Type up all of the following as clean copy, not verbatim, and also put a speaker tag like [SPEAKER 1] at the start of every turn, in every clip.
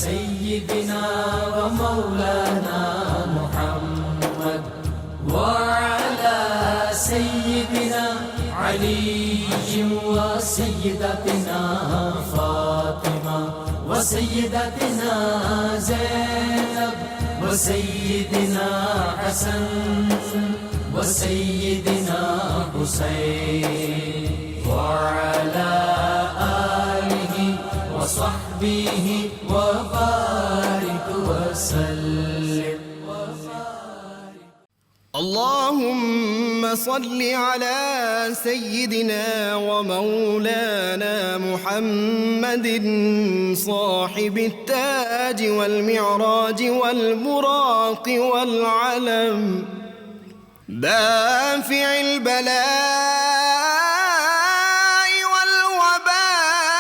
[SPEAKER 1] سيدنا ومولانا محمد وعلى سيدنا علي وسيدتنا فاطمة وسيدتنا زينب وسيدنا حسن وسيدنا حسين وعلى آله وصحبه وبارك وسلم.
[SPEAKER 2] اللهم صل على سيدنا ومولانا محمد صاحب التاج والمعراج والبراق والعلم دافع البلاء والوباء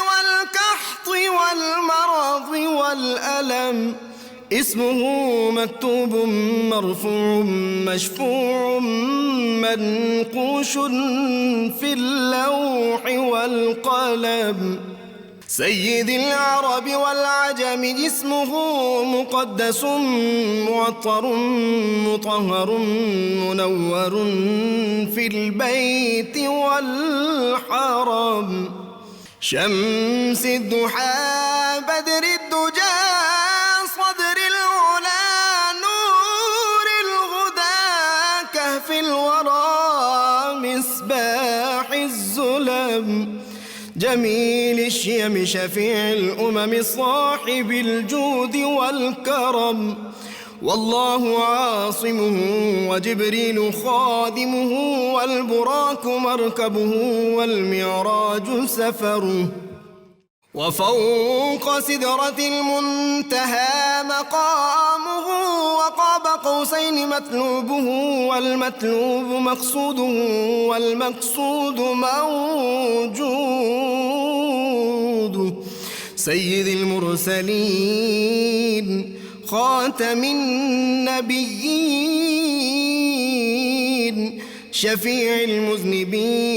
[SPEAKER 2] والقحط والمرض والألم اسمه مكتوب مرفوع مشفوع منقوش في اللوح والقلم سيد العرب والعجم جسمه مقدس معطر مطهر منور في البيت والحرم شمس الضحى بدر الدجى صدر العلا نور الهدى كهف الورى مصباح الظلم جميل الشيم شفيع الأمم صاحب الجود والكرم والله عاصمه وجبريل خادمه والبراك مركبه والمعراج سفره وفوق سدرة المنتهى مقامه وقاب قوسين مطلوبه والمطلوب مقصوده والمقصود موجود سيد المرسلين خاتم النبيين شفيع المذنبين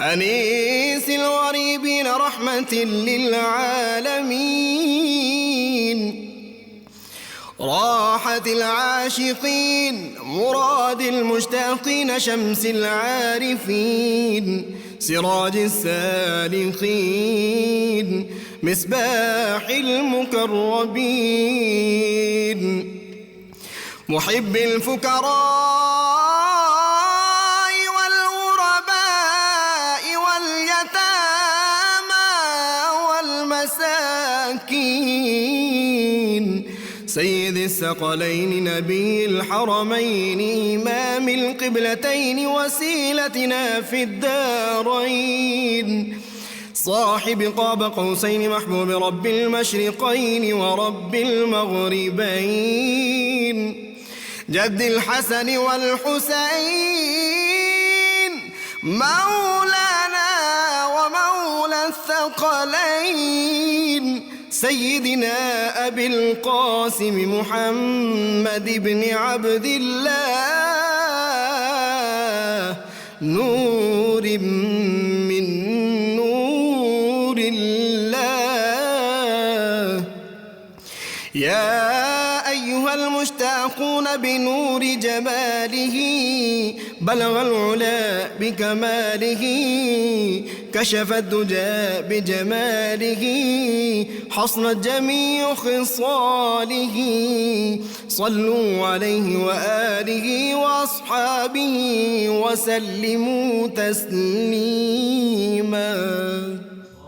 [SPEAKER 2] أنيس الغريبين رحمة للعالمين راحة العاشقين مراد المشتاقين شمس العارفين سراج السالكين مصباح المقربين محب الفقراء سيد الثقلين نبي الحرمين إمام القبلتين وسيلتنا في الدارين صاحب قاب قوسين محبوب رب المشرقين ورب المغربين جد الحسن والحسين مولانا ومولى الثقلين سيدنا أبي القاسم محمد بن عبد الله نور من نور الله يا أيها المشتاقون بنور جماله بلغ العلا بكماله كشف الدجى بجماله حصنت جميع خصاله صلوا عليه وآله وأصحابه وسلموا تسليما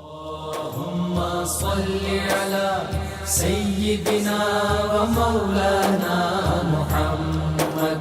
[SPEAKER 1] اللهم صل على سيدنا ومولانا محمد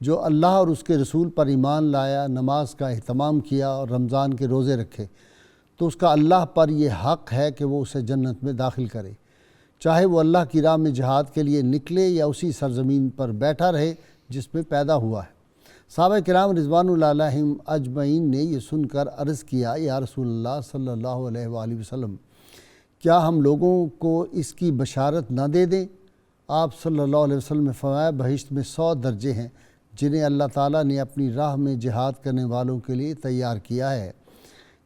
[SPEAKER 3] جو اللہ اور اس کے رسول پر ایمان لایا، نماز کا اہتمام کیا اور رمضان کے روزے رکھے، تو اس کا اللہ پر یہ حق ہے کہ وہ اسے جنت میں داخل کرے، چاہے وہ اللہ کی راہ میں جہاد کے لیے نکلے یا اسی سرزمین پر بیٹھا رہے جس میں پیدا ہوا ہے۔ صحابہ کرام رضوان اللہ علیہم اجمعین نے یہ سن کر عرض کیا، یا رسول اللہ صلی اللہ علیہ وآلہ وسلم، کیا ہم لوگوں کو اس کی بشارت نہ دے دیں؟ آپ صلی اللہ علیہ وسلم نے فرمایا، بہشت میں 100 درجے ہیں جنہیں اللہ تعالیٰ نے اپنی راہ میں جہاد کرنے والوں کے لیے تیار کیا ہے،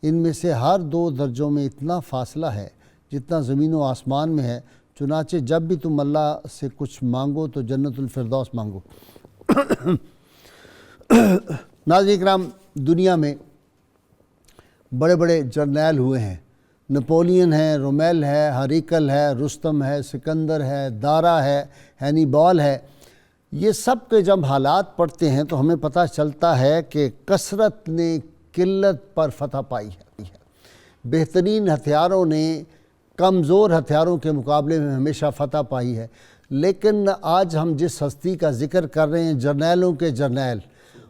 [SPEAKER 3] ان میں سے ہر 2 درجوں میں اتنا فاصلہ ہے جتنا زمین و آسمان میں ہے، چنانچہ جب بھی تم اللہ سے کچھ مانگو تو جنت الفردوس مانگو۔ ناظرین کرام، دنیا میں بڑے بڑے جرنیل ہوئے ہیں، نپولین ہے، رومیل ہے، ہریکل ہے، رستم ہے، سکندر ہے، دارا ہے، ہینیبال ہے۔ یہ سب کے جب حالات پڑھتے ہیں تو ہمیں پتہ چلتا ہے کہ کثرت نے قلت پر فتح پائی ہے۔ بہترین ہتھیاروں نے کمزور ہتھیاروں کے مقابلے میں ہمیشہ فتح پائی ہے، لیکن آج ہم جس ہستی کا ذکر کر رہے ہیں، جرنیلوں کے جرنیل،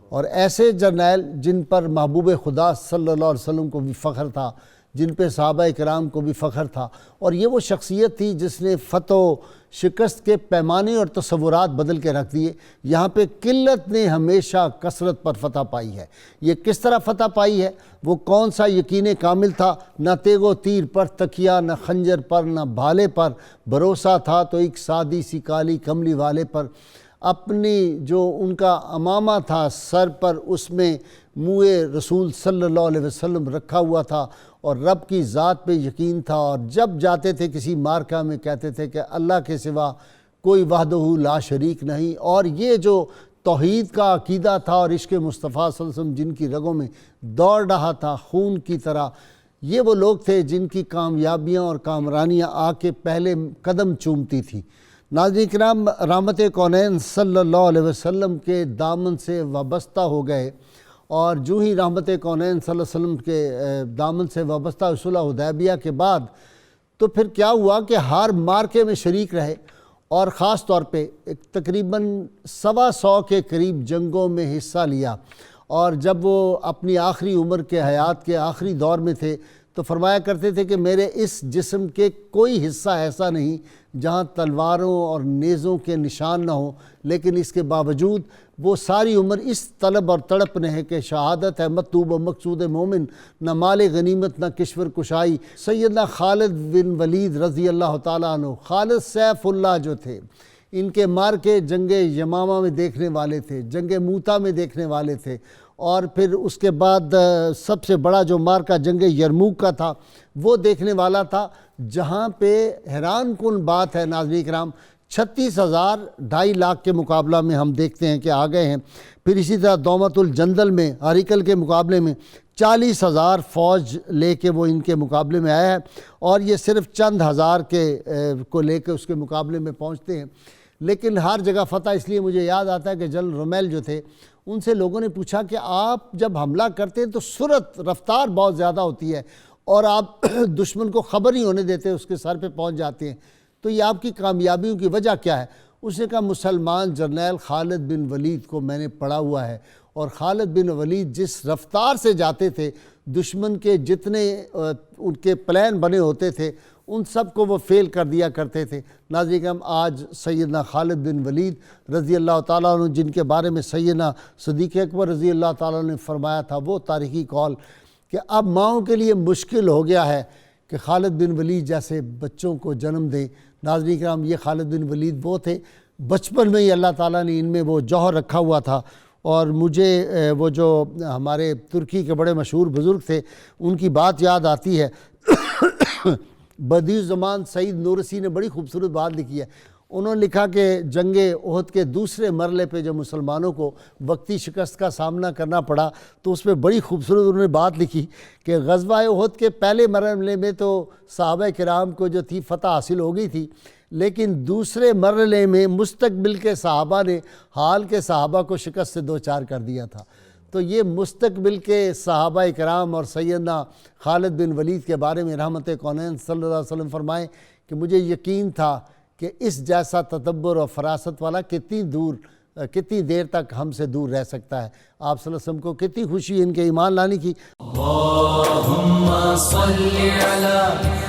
[SPEAKER 3] اور ایسے جرنیل جن پر محبوب خدا صلی اللہ علیہ وسلم کو بھی فخر تھا، جن پہ صحابہ کرام کو بھی فخر تھا، اور یہ وہ شخصیت تھی جس نے فتح و شکست کے پیمانے اور تصورات بدل کے رکھ دیے۔ یہاں پہ قلت نے ہمیشہ کثرت پر فتح پائی ہے۔ یہ کس طرح فتح پائی ہے؟ وہ کون سا یقین کامل تھا؟ نہ تیغ و تیر پر تکیہ، نہ خنجر پر، نہ بھالے پر بھروسہ تھا تو ایک سادی سی کالی کملی والے پر۔ اپنی جو ان کا امامہ تھا سر پر، اس میں منہ رسول صلی اللہ علیہ وسلم رکھا ہوا تھا، اور رب کی ذات پہ یقین تھا، اور جب جاتے تھے کسی مارکہ میں کہتے تھے کہ اللہ کے سوا کوئی وحدہ لا شریک نہیں۔ اور یہ جو توحید کا عقیدہ تھا اور عشق مصطفیٰ صلی اللہ علیہ وسلم جن کی رگوں میں دوڑ رہا تھا خون کی طرح، یہ وہ لوگ تھے جن کی کامیابیاں اور کامرانیاں آ کے پہلے قدم چومتی تھیں۔ ناظرین کرام، رحمت کونین صلی اللہ علیہ وسلم کے دامن سے وابستہ ہو گئے، اور جو ہی رحمت کونین صلی اللہ علیہ وسلم کے دامن سے وابستہ صلح حدیبیہ کے بعد تو پھر کیا ہوا کہ ہر مارکے میں شریک رہے، اور خاص طور پہ تقریباً 125 کے قریب جنگوں میں حصہ لیا۔ اور جب وہ اپنی آخری عمر کے حیات کے آخری دور میں تھے تو فرمایا کرتے تھے کہ میرے اس جسم کے کوئی حصہ ایسا نہیں جہاں تلواروں اور نیزوں کے نشان نہ ہوں، لیکن اس کے باوجود وہ ساری عمر اس طلب اور تڑپ نے ہے کہ شہادت ہے مطلوب و مقصود مومن، نہ مال غنیمت نہ کشور کشائی۔ سیدنا خالد بن ولید رضی اللہ تعالیٰ عنہ، خالد سیف اللہ جو تھے، ان کے مارکے جنگ یمامہ میں دیکھنے والے تھے، جنگ موتا میں دیکھنے والے تھے، اور پھر اس کے بعد سب سے بڑا جو مارکہ جنگ یرموک کا تھا وہ دیکھنے والا تھا، جہاں پہ حیران کن بات ہے ناظرین کرام، 36,000 2.5 لاکھ کے مقابلہ میں ہم دیکھتے ہیں کہ آ گئے ہیں۔ پھر اسی طرح دومت الجندل میں ہریکل کے مقابلے میں 40,000 فوج لے کے وہ ان کے مقابلے میں آیا ہے، اور یہ صرف چند ہزار کو لے کے اس کے مقابلے میں پہنچتے ہیں۔ لیکن ہر جگہ فتح، اس لیے مجھے یاد آتا ہے کہ جنرل رومیل جو تھے، ان سے لوگوں نے پوچھا کہ آپ جب حملہ کرتے ہیں تو سرعت رفتار بہت زیادہ ہوتی ہے، اور آپ دشمن کو خبر ہی ہونے دیتے، اس کے سر پہ پہنچ جاتے ہیں، تو یہ آپ کی کامیابیوں کی وجہ کیا ہے؟ اس نے کہا مسلمان جرنیل خالد بن ولید کو میں نے پڑھا ہوا ہے، اور خالد بن ولید جس رفتار سے جاتے تھے، دشمن کے جتنے ان کے پلان بنے ہوتے تھے ان سب کو وہ فیل کر دیا کرتے تھے۔ ناظرین کرام، آج سیدنا خالد بن ولید رضی اللہ تعالیٰ عنہ، جن کے بارے میں سیدنا صدیق اکبر رضی اللہ تعالیٰ عنہ نے فرمایا تھا وہ تاریخی قول کہ اب ماؤں کے لیے مشکل ہو گیا ہے کہ خالد بن ولید جیسے بچوں کو جنم دیں۔ ناظرین کرام، یہ خالد بن ولید وہ تھے، بچپن میں ہی اللہ تعالیٰ نے ان میں وہ جوہر رکھا ہوا تھا۔ اور مجھے وہ جو ہمارے ترکی کے بڑے مشہور بزرگ تھے ان کی بات یاد آتی ہے۔ بدیع الزمان سعید نورسی نے بڑی خوبصورت بات لکھی ہے۔ انہوں نے لکھا کہ جنگ احد کے دوسرے مرحلے پہ جب مسلمانوں کو وقتی شکست کا سامنا کرنا پڑا تو اس پہ بڑی خوبصورت انہوں نے بات لکھی کہ غزوہ احد کے پہلے مرحلے میں تو صحابہ کرام کو جو تھی فتح حاصل ہو گئی تھی، لیکن دوسرے مرحلے میں مستقبل کے صحابہ نے حال کے صحابہ کو شکست سے دوچار کر دیا تھا۔ تو یہ مستقبل کے صحابہ کرام اور سیدنا خالد بن ولید کے بارے میں رحمت کونین صلی اللہ علیہ وسلم فرمائیں کہ مجھے یقین تھا کہ اس جیسا تدبر اور فراست والا کتنی دور کتنی دیر تک ہم سے دور رہ سکتا ہے؟ آپ صلی اللہ علیہ وسلم کو کتنی خوشی ان کے ایمان لانے کی۔
[SPEAKER 1] اللہم صلی علی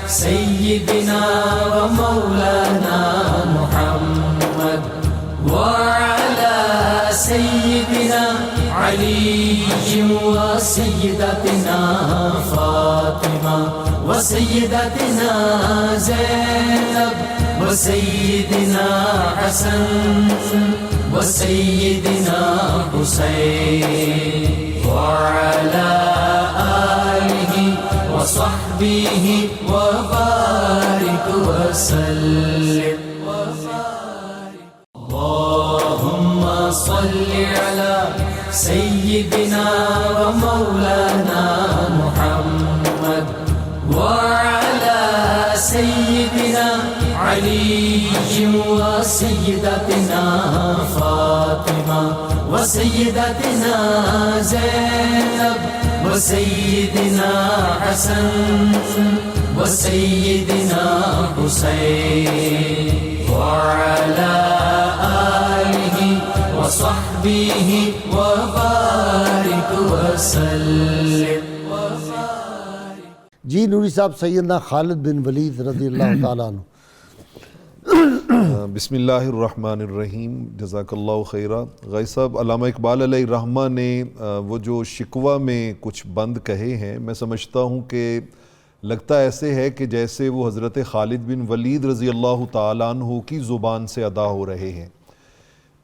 [SPEAKER 1] سیدنا و مولانا محمد وعلى سيدنا علي وسيدتنا فاطمة وسيدتنا زينب وسيدنا حسن وسيدنا حسين وعلى آله وصحبه وبارك وسلم۔ اللهم صل على سيدنا ومولانا محمد وعلى سيدنا علي وسيدتنا فاطمة وسيدتنا زينب وسيدنا حسن وسيدنا حسين وعلى آله وصحبه وبارك وسلم۔
[SPEAKER 3] جی نوری صاحب، سیدنا خالد بن ولید رضی اللہ تعالیٰ عنہ۔
[SPEAKER 4] بسم اللہ الرحمن الرحیم، جزاک اللہ خیرہ۔ غازی صاحب، علامہ اقبال علیہ الرحمہ نے وہ جو شکوہ میں کچھ بند کہے ہیں، میں سمجھتا ہوں کہ لگتا ایسے ہے کہ جیسے وہ حضرت خالد بن ولید رضی اللہ تعالیٰ عنہ کی زبان سے ادا ہو رہے ہیں۔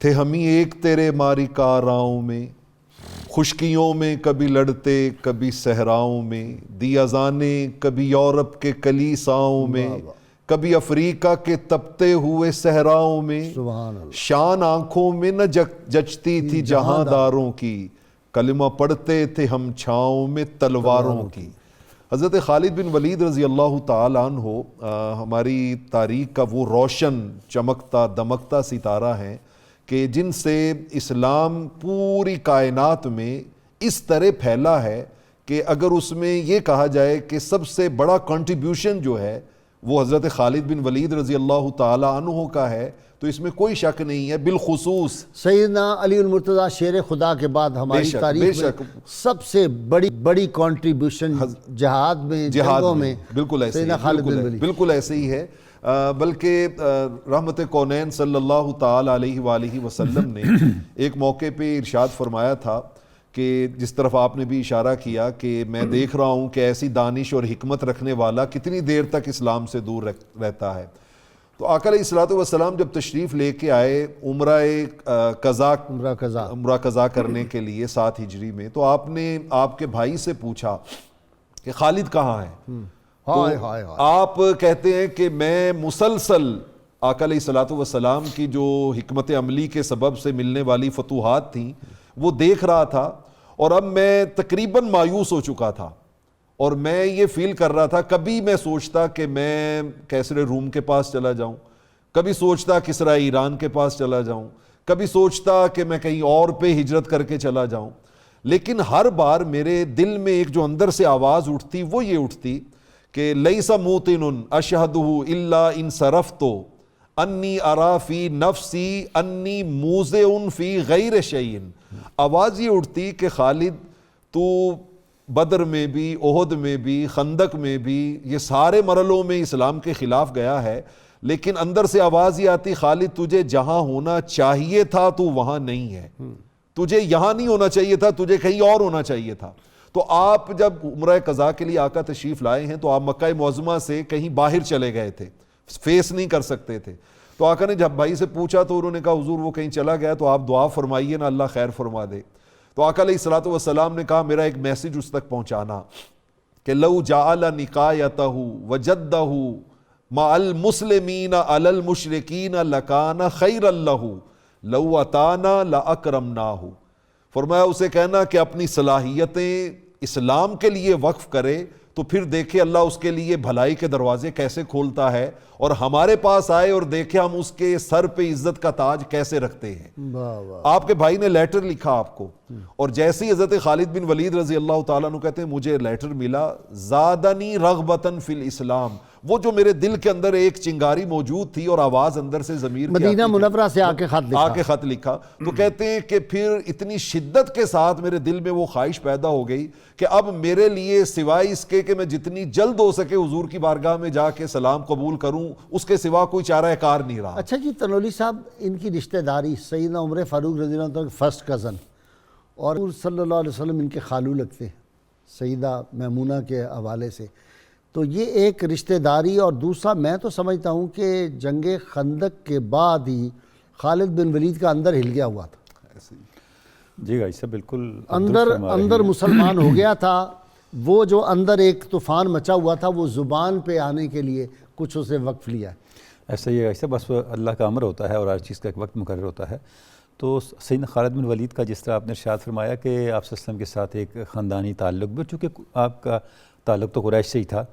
[SPEAKER 4] تھے ہمیں ایک تیرے ماری کاراؤں میں، خشکیوں میں کبھی لڑتے کبھی صحراؤں میں، دی اذانیں کبھی یورپ کے کلیساؤں میں، کبھی افریقہ کے تپتے ہوئے صحراؤں میں، شان آنکھوں میں نہ جچتی تھی جہاں داروں کی، کلمہ پڑھتے تھے ہم چھاؤں میں تلواروں کی۔ حضرت خالد بن ولید رضی اللہ تعالیٰ عنہ ہماری تاریخ کا وہ روشن چمکتا دمکتا ستارہ ہیں کہ جن سے اسلام پوری کائنات میں اس طرح پھیلا ہے کہ اگر اس میں یہ کہا جائے کہ سب سے بڑا کنٹریبیوشن جو ہے وہ حضرت خالد بن ولید رضی اللہ تعالیٰ عنہ کا ہے تو اس میں کوئی شک نہیں ہے۔ بالخصوص
[SPEAKER 3] سیدنا علی المرتضیٰ شیر خدا کے بعد ہماری تاریخ میں سب سے بڑی کنٹریبیوشن جہاد میں، جنگوں میں
[SPEAKER 4] بالکل ایسے
[SPEAKER 3] سیدنا خالد بن ولید،
[SPEAKER 4] بالکل ایسے ہی ہے۔ بلکہ رحمت کونین صلی اللہ تعالیٰ علیہ وآلہ وسلم نے ایک موقع پہ ارشاد فرمایا تھا کہ جس طرف آپ نے بھی اشارہ کیا کہ میں دیکھ رہا ہوں کہ ایسی دانش اور حکمت رکھنے والا کتنی دیر تک اسلام سے دور رہتا ہے۔ تو آقا علیہ الصلوۃ والسلام جب تشریف لے کے آئے عمرہ قضا کرنے کے لیے 7 ہجری میں، تو آپ نے آپ کے بھائی سے پوچھا کہ خالد کہاں ہے؟ تو آپ کہتے ہیں کہ میں مسلسل آقا علیہ الصلوۃ والسلام کی جو حکمت عملی کے سبب سے ملنے والی فتوحات تھیں وہ دیکھ رہا تھا، اور اب میں تقریباً مایوس ہو چکا تھا، اور میں یہ فیل کر رہا تھا، کبھی میں سوچتا کہ میں کیسر روم کے پاس چلا جاؤں، کبھی سوچتا کسرا ایران کے پاس چلا جاؤں، کبھی سوچتا کہ میں کہیں اور پہ ہجرت کر کے چلا جاؤں، لیکن ہر بار میرے دل میں ایک جو اندر سے آواز اٹھتی وہ یہ اٹھتی کہ لیس موطن اشہدہ الا ان صرفت انی ارا فی نفسی انی موضع فی غیر شیء۔ آواز یہ اٹھتی کہ خالد تو بدر میں بھی، احد میں بھی، خندق میں بھی، یہ سارے مرحلوں میں اسلام کے خلاف گیا ہے، لیکن اندر سے آواز یہ آتی خالد تجھے جہاں ہونا چاہیے تھا تو وہاں نہیں ہے، تجھے یہاں نہیں ہونا چاہیے تھا، تجھے کہیں اور ہونا چاہیے تھا۔ تو آپ جب عمرہ قضا کے لیے آقا تشریف لائے ہیں تو آپ مکہ معظمہ سے کہیں باہر چلے گئے تھے، فیس نہیں کر سکتے تھے۔ تو آقا نے جب بھائی سے پوچھا تو انہوں نے کہا حضور وہ کہیں چلا گیا تو آپ دعا فرمائیے نا، اللہ خیر فرما دے۔ تو آقا علیہ الصلوۃ والسلام نے کہا میرا ایک میسیج اس تک پہنچانا کہ لو جعل نقایتہ وجدہ مع المسلمین علی المشرکین لکان خیرا لہ لو اتانا لاکرمناہ۔ فرمایا اسے کہنا کہ اپنی صلاحیتیں اسلام کے لیے وقف کرے تو پھر دیکھے اللہ اس کے لیے بھلائی کے دروازے کیسے کھولتا ہے، اور ہمارے پاس آئے اور دیکھے ہم اس کے سر پہ عزت کا تاج کیسے رکھتے ہیں۔ آپ کے بھائی نے لیٹر لکھا آپ کو، اور جیسے ہی حضرت خالد بن ولید رضی اللہ تعالیٰ عنہ کہتے ہیں مجھے لیٹر ملا، زادنی رغبتاً فی الاسلام، وہ جو میرے دل کے اندر ایک چنگاری موجود تھی اور آواز اندر سے ضمیر کی
[SPEAKER 3] مدینہ منورہ سے آ کے خط لکھا
[SPEAKER 4] تو کہتے ہیں کہ پھر اتنی شدت کے ساتھ میرے دل میں وہ خواہش پیدا ہو گئی کہ اب میرے لیے سوائے اس کے کہ میں جتنی جلد ہو سکے حضور کی بارگاہ میں جا کے سلام قبول کروں اس کے سوا کوئی چارہ کار نہیں رہا.
[SPEAKER 3] اچھا جی تنولی صاحب، ان کی رشتہ داری سیدنا عمر فاروق رضی اللہ عنہ فرسٹ کزن اور صلی اللہ علیہ وسلم ان کے خالو لگتے ہیں سیدہ میمونہ کے حوالے سے، تو یہ ایک رشتہ داری. اور دوسرا میں تو سمجھتا ہوں کہ جنگ خندق کے بعد ہی خالد بن ولید کا اندر ہل گیا ہوا تھا.
[SPEAKER 5] جی بھائی صاحب بالکل
[SPEAKER 3] اندر مسلمان ہو گیا تھا. وہ جو اندر ایک طوفان مچا ہوا تھا وہ زبان پہ آنے کے لیے کچھ اسے وقف لیا.
[SPEAKER 5] ایسا ہی ہے ایسا، بس اللہ کا امر ہوتا ہے اور ہر چیز کا ایک وقت مقرر ہوتا ہے. تو سیدنا خالد بن ولید کا جس طرح آپ نے ارشاد فرمایا کہ آپ صلی اللہ علیہ وسلم کے ساتھ ایک خاندانی تعلق بھی، چونکہ آپ کا تعلق تو قریش سے ہی تھا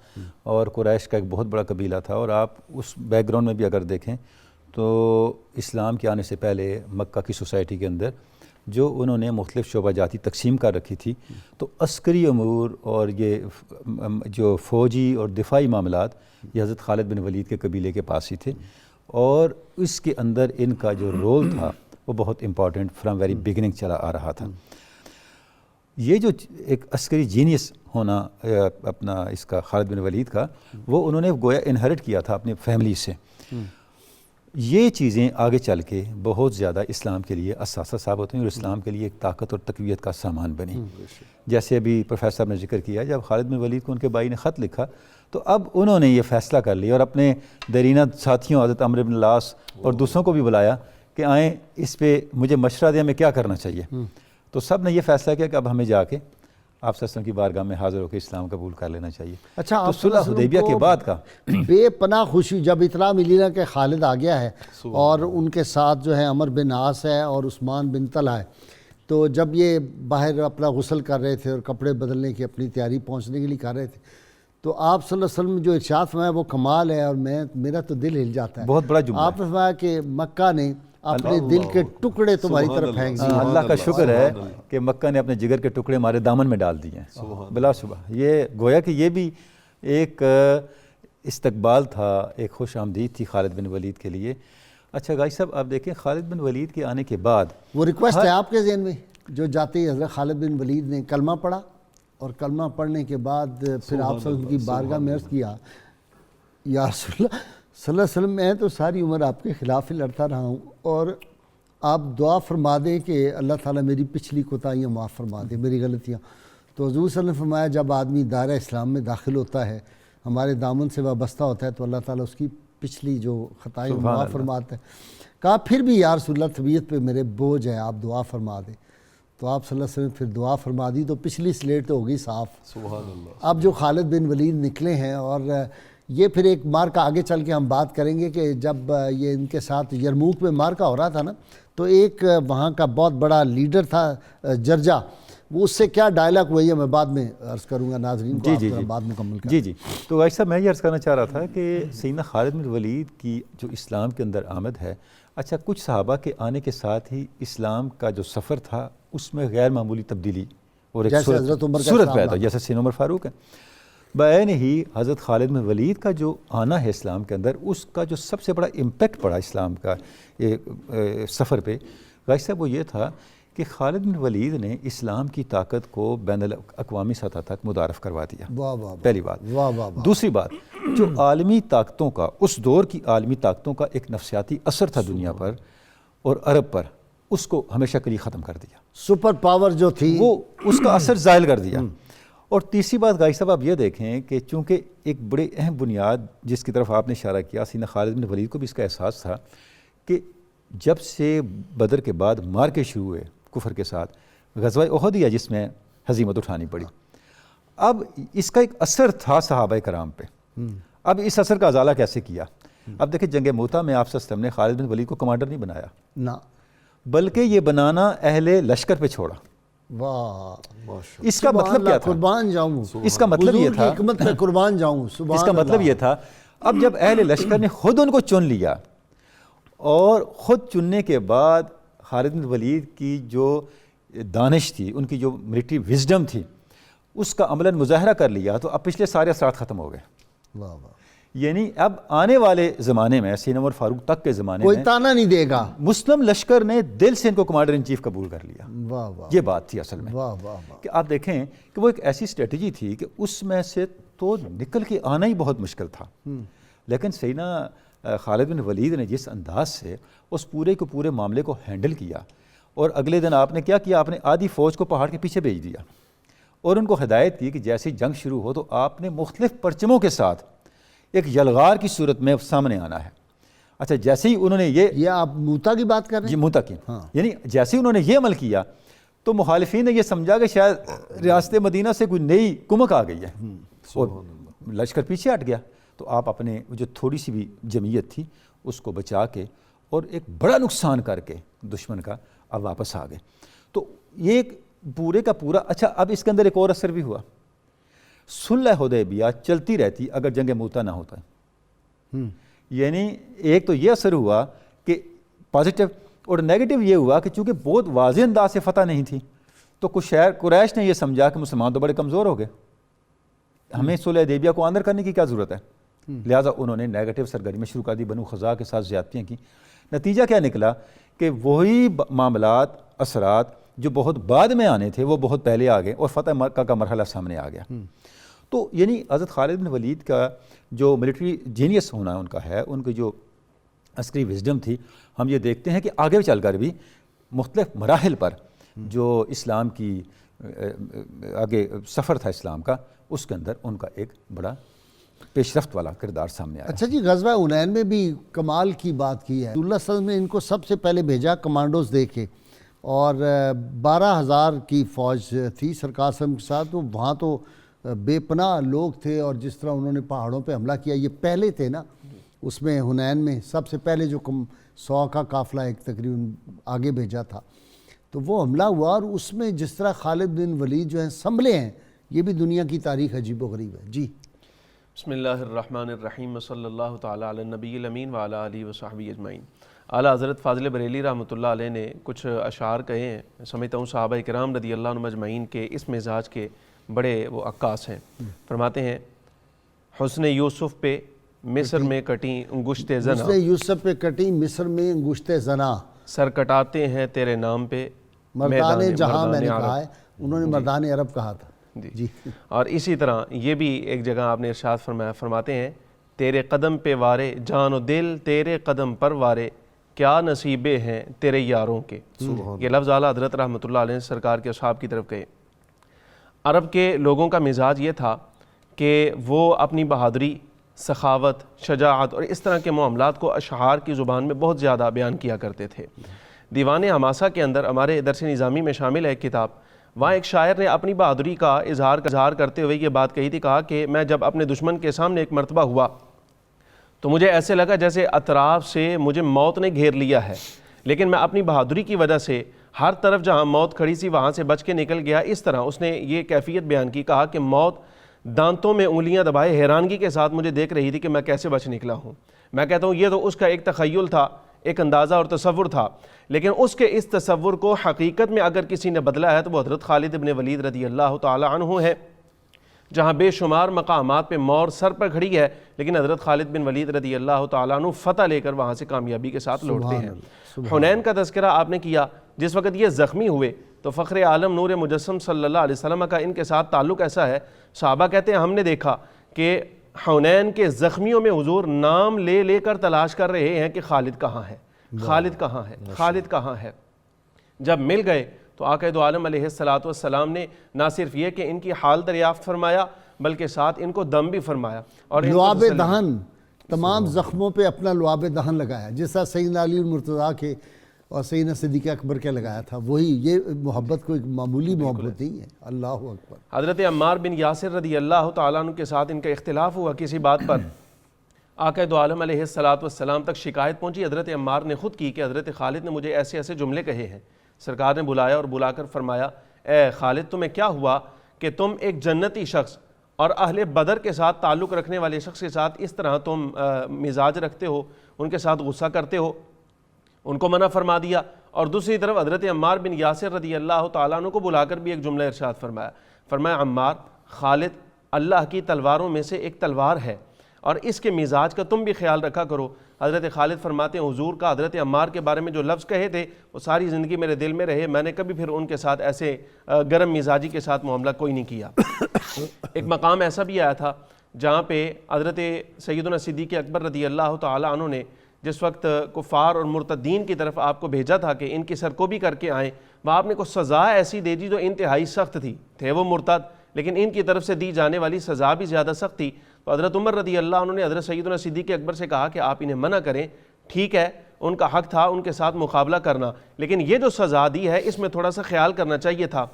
[SPEAKER 5] اور قریش کا ایک بہت بڑا قبیلہ تھا، اور آپ اس بیک گراؤنڈ میں بھی اگر دیکھیں تو اسلام کے آنے سے پہلے مکہ کی سوسائٹی کے اندر جو انہوں نے مختلف شعبہ جاتی تقسیم کر رکھی تھی، تو عسکری امور اور یہ جو فوجی اور دفاعی معاملات یہ حضرت خالد بن ولید کے قبیلے کے پاس ہی تھے، اور اس کے اندر ان کا جو رول تھا وہ بہت امپورٹنٹ فرام ویری بگننگ چلا آ رہا تھا. یہ جو ایک عسکری جینیس ہونا اپنا اس کا خالد بن ولید کا، وہ انہوں نے گویا انہیرٹ کیا تھا اپنی فیملی سے. یہ چیزیں آگے چل کے بہت زیادہ اسلام کے لیے اثاثہ ثابت ہوئیں اور اسلام کے لیے ایک طاقت اور تقویت کا سامان بنی. جیسے ابھی پروفیسر صاحب نے ذکر کیا، جب خالد بن ولید کو ان کے بھائی نے خط لکھا تو اب انہوں نے یہ فیصلہ کر لیا اور اپنے دیرینہ ساتھیوں حضرت عمرو بن العاص اور دوسروں کو بھی بلایا کہ آئیں اس پہ مجھے مشورہ دیں ہمیں کیا کرنا چاہیے. تو سب نے یہ فیصلہ کیا کہ اب ہمیں جا کے آپ صلی اللہ علیہ وسلم کی بارگاہ میں حاضر ہو کے اسلام قبول کر لینا چاہیے.
[SPEAKER 3] اچھا،
[SPEAKER 5] تو صلح حدیبیہ کے بعد کا
[SPEAKER 3] بے پناہ خوشی جب اطلاع ملی نا کہ خالد آ گیا ہے اور ان کے ساتھ جو ہے عمر بن عاص ہے اور عثمان بن طلحہ ہے، تو جب یہ باہر اپنا غسل کر رہے تھے اور کپڑے بدلنے کی اپنی تیاری پہنچنے کے لیے کر رہے تھے، تو آپ صلی اللہ علیہ وسلم جو ارشاد فرمایا وہ کمال ہے اور میرا تو دل ہل جاتا ہے.
[SPEAKER 5] بہت بڑا جملہ
[SPEAKER 3] آپ نے فرمایا کہ مکہ نے اپنے دل کے ٹکڑے تمہاری طرف پھینک دیے.
[SPEAKER 5] اللہ کا شکر ہے کہ مکہ نے اپنے جگر کے ٹکڑے ہمارے دامن میں ڈال دیے ہیں بلا شبہ. یہ گویا کہ یہ بھی ایک استقبال تھا، ایک خوش آمدید تھی خالد بن ولید کے لیے. اچھا گائی صاحب آپ دیکھیں خالد بن ولید کے آنے کے بعد
[SPEAKER 3] وہ ریکویسٹ ہے آپ کے ذہن میں جو جاتے ہی حضرت خالد بن ولید نے کلمہ پڑھا اور کلمہ پڑھنے کے بعد پھر آپ صلی اللہ علیہ وسلم کی بارگاہ میں عرض کیا، یا رسول اللہ صلی اللہ علیہ وسلم میں تو ساری عمر آپ کے خلاف ہی لڑتا رہا ہوں اور آپ دعا فرما دیں کہ اللہ تعالیٰ میری پچھلی کوتاہیاں معاف فرما دے، میری غلطیاں. تو حضور صلی اللہ علیہ وسلم نے فرمایا جب آدمی دائرہ اسلام میں داخل ہوتا ہے، ہمارے دامن سے وابستہ ہوتا ہے، تو اللہ تعالیٰ اس کی پچھلی جو خطائیں معاف فرماتا ہے. کہا پھر بھی یا رسول اللہ طبیعت پہ میرے بوجھ ہے، آپ دعا فرما دیں. تو آپ صلی اللہ علیہ وسلم پھر دعا فرما دی تو پچھلی سلیٹ تو ہو گئی صاف.
[SPEAKER 4] سبحان اللہ.
[SPEAKER 3] اب جو خالد بن ولید نکلے ہیں، اور یہ پھر ایک مارکہ آگے چل کے ہم بات کریں گے کہ جب یہ ان کے ساتھ یرموک میں مارکہ ہو رہا تھا نا، تو ایک وہاں کا بہت بڑا لیڈر تھا جرجا، وہ اس سے کیا ڈائلاگ ہوئی ہے میں بعد میں عرض کروں گا ناظرین کو.
[SPEAKER 5] جی
[SPEAKER 3] بات مکمل کریں.
[SPEAKER 5] جی تو ایسا میں یہ عرض کرنا چاہ رہا تھا کہ سیدنا خالد بن ولید کی جو اسلام کے اندر آمد ہے، اچھا کچھ صحابہ کے آنے کے ساتھ ہی اسلام کا جو سفر تھا اس میں غیر معمولی تبدیلی اور ایک صورت پیدا، جیسے سیدنا عمر فاروق ہے. بعین ہی حضرت خالد بن ولید کا جو آنا ہے اسلام کے اندر، اس کا جو سب سے بڑا امپیکٹ پڑا اسلام کا سفر پہ غازی صاحب وہ یہ تھا کہ خالد بن ولید نے اسلام کی طاقت کو بین الاقوامی سطح تک متعارف کروا دیا. پہلی بات. دوسری بات، جو عالمی طاقتوں کا اس دور کی عالمی طاقتوں کا ایک نفسیاتی اثر تھا دنیا پر اور عرب پر، اس کو ہمیشہ کے لیے ختم کر دیا.
[SPEAKER 3] سپر پاور جو تھی
[SPEAKER 5] وہ اس کا اثر زائل کر دیا. اور تیسری بات غازی صاحب آپ یہ دیکھیں کہ چونکہ ایک بڑے اہم بنیاد جس کی طرف آپ نے اشارہ کیا، سیدنا خالد بن ولید کو بھی اس کا احساس تھا کہ جب سے بدر کے بعد مارکے شروع ہوئے کفر کے ساتھ، غزوہ احد ہی ہے جس میں ہزیمت اٹھانی پڑی، اب اس کا ایک اثر تھا صحابہ کرام پہ. اب اس اثر کا ازالہ کیسے کیا؟ اب دیکھیں جنگ موتا میں آپ صلی اللہ علیہ وسلم نے خالد بن ولید کو کمانڈر نہیں بنایا
[SPEAKER 3] نہ،
[SPEAKER 5] بلکہ یہ بنانا اہل لشکر پہ چھوڑا. اس کا مطلب کیا تھا؟
[SPEAKER 3] قربان جاؤں.
[SPEAKER 5] اس کا مطلب یہ تھا
[SPEAKER 3] حکمت پہ قربان جاؤں.
[SPEAKER 5] اس کا مطلب یہ تھا اب جب اہل لشکر نے خود ان کو چن لیا اور خود چننے کے بعد خالد بن ولید کی جو دانش تھی، ان کی جو ملٹری وزڈم تھی، اس کا عملاً مظاہرہ کر لیا، تو اب پچھلے سارے اثرات ختم ہو گئے. یعنی اب آنے والے زمانے میں سیدنا عمر فاروق تک کے زمانے
[SPEAKER 3] کوئی
[SPEAKER 5] میں
[SPEAKER 3] تانا نہیں دے گا.
[SPEAKER 5] مسلم لشکر نے دل سے ان کو کمانڈر ان چیف قبول کر لیا.
[SPEAKER 3] واہ واہ
[SPEAKER 5] یہ بات تھی اصل میں.
[SPEAKER 3] واہ واہ واہ.
[SPEAKER 5] کہ آپ دیکھیں کہ وہ ایک ایسی اسٹریٹجی تھی کہ اس میں سے تو نکل کے آنا ہی بہت مشکل تھا. لیکن سیدنا خالد بن ولید نے جس انداز سے اس پورے کے پورے معاملے کو ہینڈل کیا، اور اگلے دن آپ نے کیا کیا، آپ نے آدھی فوج کو پہاڑ کے پیچھے بھیج دیا اور ان کو ہدایت کی کہ جیسے جنگ شروع ہو تو آپ نے مختلف پرچموں کے ساتھ ایک یلغار کی صورت میں سامنے آنا ہے. اچھا جیسے ہی انہوں نے یہ
[SPEAKER 3] آپ موتا کی بات کر رہے ہیں؟
[SPEAKER 5] جی موتا کی. یعنی جیسے ہی انہوں نے یہ عمل کیا تو مخالفین نے یہ سمجھا کہ شاید ریاست مدینہ سے کوئی نئی کمک آ گئی ہے اور لشکر پیچھے ہٹ گیا. تو آپ اپنے جو تھوڑی سی بھی جمعیت تھی اس کو بچا کے اور ایک بڑا نقصان کر کے دشمن کا اب واپس آ گئے. تو یہ ایک پورے کا پورا. اچھا اب اس کے اندر ایک اور اثر بھی ہوا. صلح حدیبیہ چلتی رہتی اگر جنگ موتا نہ ہوتا ہے. یعنی ایک تو یہ اثر ہوا کہ پازیٹیو، اور نیگیٹو یہ ہوا کہ چونکہ بہت واضح انداز سے فتح نہیں تھی تو کچھ قریش نے یہ سمجھا کہ مسلمان تو بڑے کمزور ہو گئے، ہمیں صلح حدیبیہ کو اندر کرنے کی کیا ضرورت ہے. لہٰذا انہوں نے نیگیٹو سرگرمی شروع کر دی، بنو خزاعہ کے ساتھ زیادتیاں کی. نتیجہ کیا نکلا کہ وہی معاملات اثرات جو بہت بعد میں آنے تھے وہ بہت پہلے آ گئے اور فتح مکہ کا مرحلہ سامنے آ گیا. تو یعنی حضرت خالد بن ولید کا جو ملٹری جینیس ہونا ان کا ہے، ان کی جو عسکری وزڈم تھی، ہم یہ دیکھتے ہیں کہ آگے چل کر بھی مختلف مراحل پر جو اسلام کی آگے سفر تھا اسلام کا، اس کے اندر ان کا ایک بڑا پیش رفت والا کردار سامنے آیا.
[SPEAKER 3] اچھا جی، غزوہ حنین میں بھی کمال کی بات کی ہے. اللہ صلی اللہ علیہ وسلم نے ان کو سب سے پہلے بھیجا کمانڈوز دے کے، اور 12,000 کی فوج تھی سرکار صلی اللہ علیہ وسلم کے ساتھ. تو وہاں تو بے پناہ لوگ تھے، اور جس طرح انہوں نے پہاڑوں پہ حملہ کیا، یہ پہلے تھے نا اس میں حنین میں سب سے پہلے جو 100 کا قافلہ ایک تقریباً آگے بھیجا تھا، تو وہ حملہ ہوا. اور اس میں جس طرح خالد بن ولید جو ہیں سنبھلے ہیں، یہ بھی دنیا کی تاریخ عجیب و غریب ہے. جی
[SPEAKER 6] بسم اللہ الرحمن الرحیم، صلی اللہ تعالیٰ علی النبی الامین وعلی آلہ وصحبہ اجمعین. اعلیٰ حضرت فاضل بریلی رحمۃ اللہ علیہ نے کچھ اشعار کہے ہیں، سمجھتا ہوں صحابہ کرام رضی اللہ عنہم اجمعین کے اس مزاج کے بڑے وہ عکاس ہیں. فرماتے ہیں: حسن یوسف پہ مصر میں کٹیں انگشت زنا،
[SPEAKER 3] حسن یوسف پہ کٹیں مصر میں انگشت زنا،
[SPEAKER 6] سر کٹاتے ہیں تیرے نام پہ
[SPEAKER 3] مردان جہاں. میں نے کہا ہے، انہوں نے مردان عرب کہا تھا.
[SPEAKER 6] جی. اور اسی طرح یہ بھی ایک جگہ آپ نے ارشاد فرمایا، فرماتے ہیں: تیرے قدم پہ وارے جان و دل تیرے قدم پر وارے، کیا نصیبے ہیں تیرے یاروں کے. یہ لفظ اعلیٰ حضرت رحمۃ اللہ علیہ سرکار کے اصحاب کی طرف کہے. عرب کے لوگوں کا مزاج یہ تھا کہ وہ اپنی بہادری، سخاوت، شجاعت اور اس طرح کے معاملات کو اشعار کی زبان میں بہت زیادہ بیان کیا کرتے تھے. دیوان حماسہ کے اندر ہمارے درس نظامی میں شامل ہے ایک کتاب، وہاں ایک شاعر نے اپنی بہادری کا اظہار کرتے ہوئے یہ بات کہی تھی. کہا کہ میں جب اپنے دشمن کے سامنے ایک مرتبہ ہوا تو مجھے ایسے لگا جیسے اطراف سے مجھے موت نے گھیر لیا ہے، لیکن میں اپنی بہادری کی وجہ سے ہر طرف جہاں موت کھڑی سی وہاں سے بچ کے نکل گیا. اس طرح اس نے یہ کیفیت بیان کی. کہا کہ موت دانتوں میں انگلیاں دبائے حیرانگی کے ساتھ مجھے دیکھ رہی تھی کہ میں کیسے بچ نکلا ہوں. میں کہتا ہوں یہ تو اس کا ایک تخیل تھا، ایک اندازہ اور تصور تھا، لیکن اس کے اس تصور کو حقیقت میں اگر کسی نے بدلا ہے تو وہ حضرت خالد بن ولید رضی اللہ تعالی عنہ ہے. جہاں بے شمار مقامات پہ مور سر پر کھڑی ہے، لیکن حضرت خالد بن ولید رضی اللہ تعالیٰ عنہ فتح لے کر وہاں سے کامیابی کے ساتھ لوٹتے ہیں. حنین کا تذکرہ آپ نے کیا. جس وقت یہ زخمی ہوئے تو فخر عالم نور مجسم صلی اللہ علیہ وسلم کا ان کے ساتھ تعلق ایسا ہے، صحابہ کہتے ہیں ہم نے دیکھا کہ حنین کے زخمیوں میں حضور نام لے لے کر تلاش کر رہے ہیں کہ خالد کہاں ہے، خالد کہاں ہے، خالد کہاں ہے. جب مل گئے تو آقا دو عالم علیہ السلام نے نہ صرف یہ کہ ان کی حال دریافت فرمایا بلکہ ساتھ ان کو دم بھی فرمایا اور
[SPEAKER 3] لعاب دہن، تمام زخموں پہ اپنا لعاب دہن لگایا، جس طرح سیدنا علی المرتضیٰ کے اور سیدنا صدیق اکبر کے لگایا تھا. وہی یہ محبت کو ایک معمولی محبت نہیں ہے. اللہ اکبر.
[SPEAKER 6] حضرت عمار بن یاسر رضی اللہ تعالیٰ عنہ کے ساتھ ان کا اختلاف ہوا کسی بات پر. آقا دو عالم علیہ السلام تک شکایت پہنچی. حضرت عمار نے خود کی کہ حضرت خالد نے مجھے ایسے ایسے جملے کہے ہیں. سرکار نے بلایا اور بلا کر فرمایا: اے خالد تمہیں کیا ہوا کہ تم ایک جنتی شخص اور اہل بدر کے ساتھ تعلق رکھنے والے شخص کے ساتھ اس طرح تم مزاج رکھتے ہو، ان کے ساتھ غصہ کرتے ہو. ان کو منع فرما دیا. اور دوسری طرف حضرت عمار بن یاسر رضی اللہ تعالیٰ عنہ کو بلا کر بھی ایک جملہ ارشاد فرمایا. فرمایا: عمار، خالد اللہ کی تلواروں میں سے ایک تلوار ہے اور اس کے مزاج کا تم بھی خیال رکھا کرو۔ حضرت خالد فرماتے ہیں حضور کا حضرت عمار کے بارے میں جو لفظ کہے تھے وہ ساری زندگی میرے دل میں رہے، میں نے کبھی پھر ان کے ساتھ ایسے گرم مزاجی کے ساتھ معاملہ کوئی نہیں کیا۔ ایک مقام ایسا بھی آیا تھا جہاں پہ حضرت سیدنا صدیق اکبر رضی اللہ تعالیٰ عنہ نے جس وقت کفار اور مرتدین کی طرف آپ کو بھیجا تھا کہ ان کی سرکوبی کر کے آئیں، وہ آپ نے کو سزا ایسی دے دی جو انتہائی سخت تھی، تھے وہ مرتد لیکن ان کی طرف سے دی جانے والی سزا بھی زیادہ سخت تھی۔ تو حضرت عمر رضی اللہ عنہ نے حضرت سیدنا صدیق اکبر سے کہا کہ آپ انہیں منع کریں، ٹھیک ہے ان کا حق تھا ان کے ساتھ مقابلہ کرنا، لیکن یہ جو سزا دی ہے اس میں تھوڑا سا خیال کرنا چاہیے تھا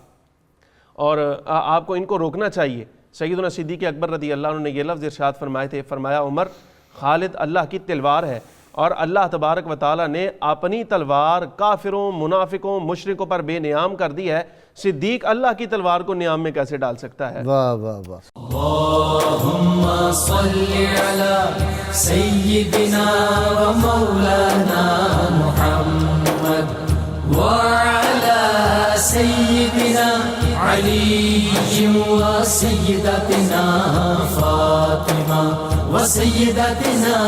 [SPEAKER 6] اور آپ کو ان کو روکنا چاہیے۔ سیدنا صدیق اکبر رضی اللہ عنہ نے یہ لفظ ارشاد فرمائے تھے، فرمایا عمر خالد اللہ کی تلوار ہے اور اللہ تبارک و تعالیٰ نے اپنی تلوار کافروں منافقوں مشرکوں پر بے نیام کر دی ہے، صدیق اللہ کی تلوار کو نیام میں کیسے ڈال سکتا ہے؟
[SPEAKER 3] واہ واہ واہ۔
[SPEAKER 1] اللهم صل على سيدنا ومولانا محمد وعلى سيدنا علي وسيدتنا فاطمة وسيدتنا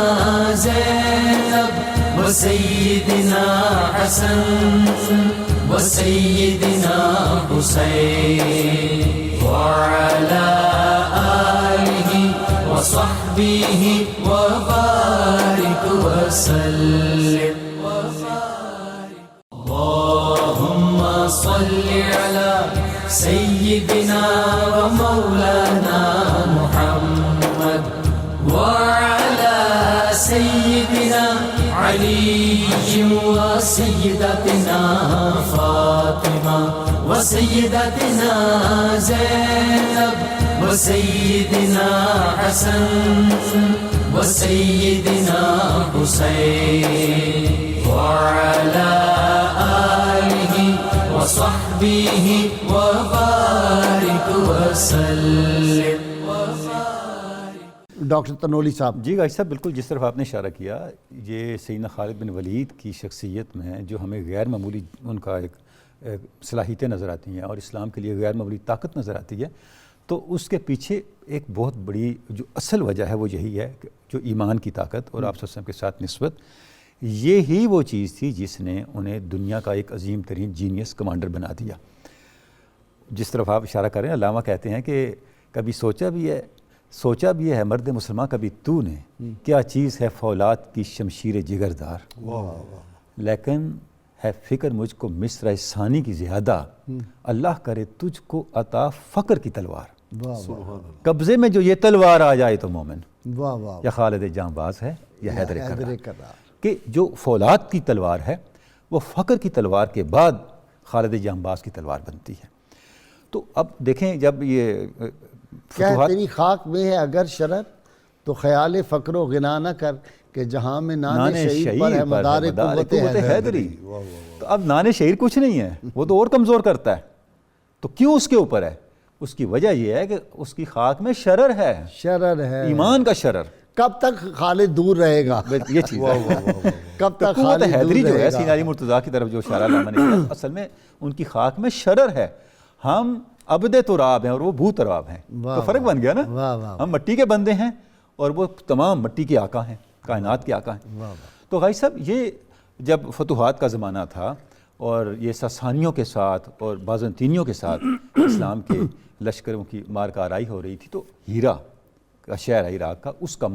[SPEAKER 1] زينب وسيدنا حسن وسيدنا حسين وعلى آله وصحبه وبارك وسلم اللهم صل على سيدنا ومولانا محمد وعلى سيدنا علي وسيدتنا فاطمة وسيدتنا زينب وسيدنا حسن وسيدنا حسين وعلى آله وصحبه وبارك وسلم۔
[SPEAKER 3] ڈاکٹر تنولی صاحب،
[SPEAKER 5] جی غازی صاحب، بالکل جس طرف آپ نے اشارہ کیا، یہ سیدنا خالد بن ولید کی شخصیت میں جو ہمیں غیر معمولی ان کا ایک صلاحیتیں نظر آتی ہیں اور اسلام کے لیے غیر معمولی طاقت نظر آتی ہے، تو اس کے پیچھے ایک بہت بڑی جو اصل وجہ ہے وہ یہی ہے کہ جو ایمان کی طاقت اور آپ صلی اللہ علیہ وسلم کے ساتھ نسبت، یہی وہ چیز تھی جس نے انہیں دنیا کا ایک عظیم ترین جینیس کمانڈر بنا دیا۔ جس طرف آپ اشارہ کر رہے ہیں، علامہ کہتے ہیں کہ کبھی سوچا بھی ہے مرد مسلمان کبھی تو نے کیا چیز ہے فولاد کی شمشیر جگردار، لیکن ہے فکر مجھ کو مصرع ثانی کی زیادہ، اللہ کرے تجھ کو عطا فقر کی تلوار، قبضے میں جو یہ تلوار آ جائے تو مومن،
[SPEAKER 3] واہ واہ،
[SPEAKER 5] یا خالد جانباز ہے یا حیدر
[SPEAKER 3] حیدر
[SPEAKER 5] کرار،
[SPEAKER 3] کرار۔
[SPEAKER 5] کہ جو فولاد کی تلوار ہے وہ فقر کی تلوار کے بعد خالد جانباز کی تلوار بنتی ہے۔ تو اب دیکھیں جب یہ
[SPEAKER 3] کیا تیری خاک میں ہے اگر شرر تو خیال فقر و غنا نہ کر کہ جہاں میں نان شہید پر ہے مدار قوت
[SPEAKER 5] حیدری، تو اب نان شہید کچھ نہیں ہے، وہ تو اور کمزور کرتا ہے، تو کیوں اس کے اوپر ہے؟ اس کی وجہ یہ ہے کہ اس کی خاک میں شرر ہے،
[SPEAKER 3] شرر ہے،
[SPEAKER 5] ایمان کا شرر۔
[SPEAKER 3] کب تک خالد دور رہے گا؟
[SPEAKER 5] یہ چیز ہے،
[SPEAKER 3] کب تک
[SPEAKER 5] قوت
[SPEAKER 3] خالد
[SPEAKER 5] حیدری
[SPEAKER 3] دور
[SPEAKER 5] جو ہے
[SPEAKER 3] رہے گا؟
[SPEAKER 5] سینہ علی مرتضیٰ کی طرف جو اشارہ علامہ نے کیا، اصل میں ان کی خاک میں شرر ہے، ہم عبد تراب ہیں اور وہ بھو تراب ہیں، تو فرق بن گیا نا، ہم مٹی کے بندے ہیں اور وہ تمام مٹی کے آقا ہیں، کائنات کے آقا ہیں۔ تو غازی صاحب یہ جب فتوحات کا زمانہ تھا اور یہ ساسانیوں کے ساتھ اور بازنطینیوں کے ساتھ اسلام کے لشکروں کی مارکہ آرائی ہو رہی تھی، تو ہیرا کا شہر عراق کا اس کا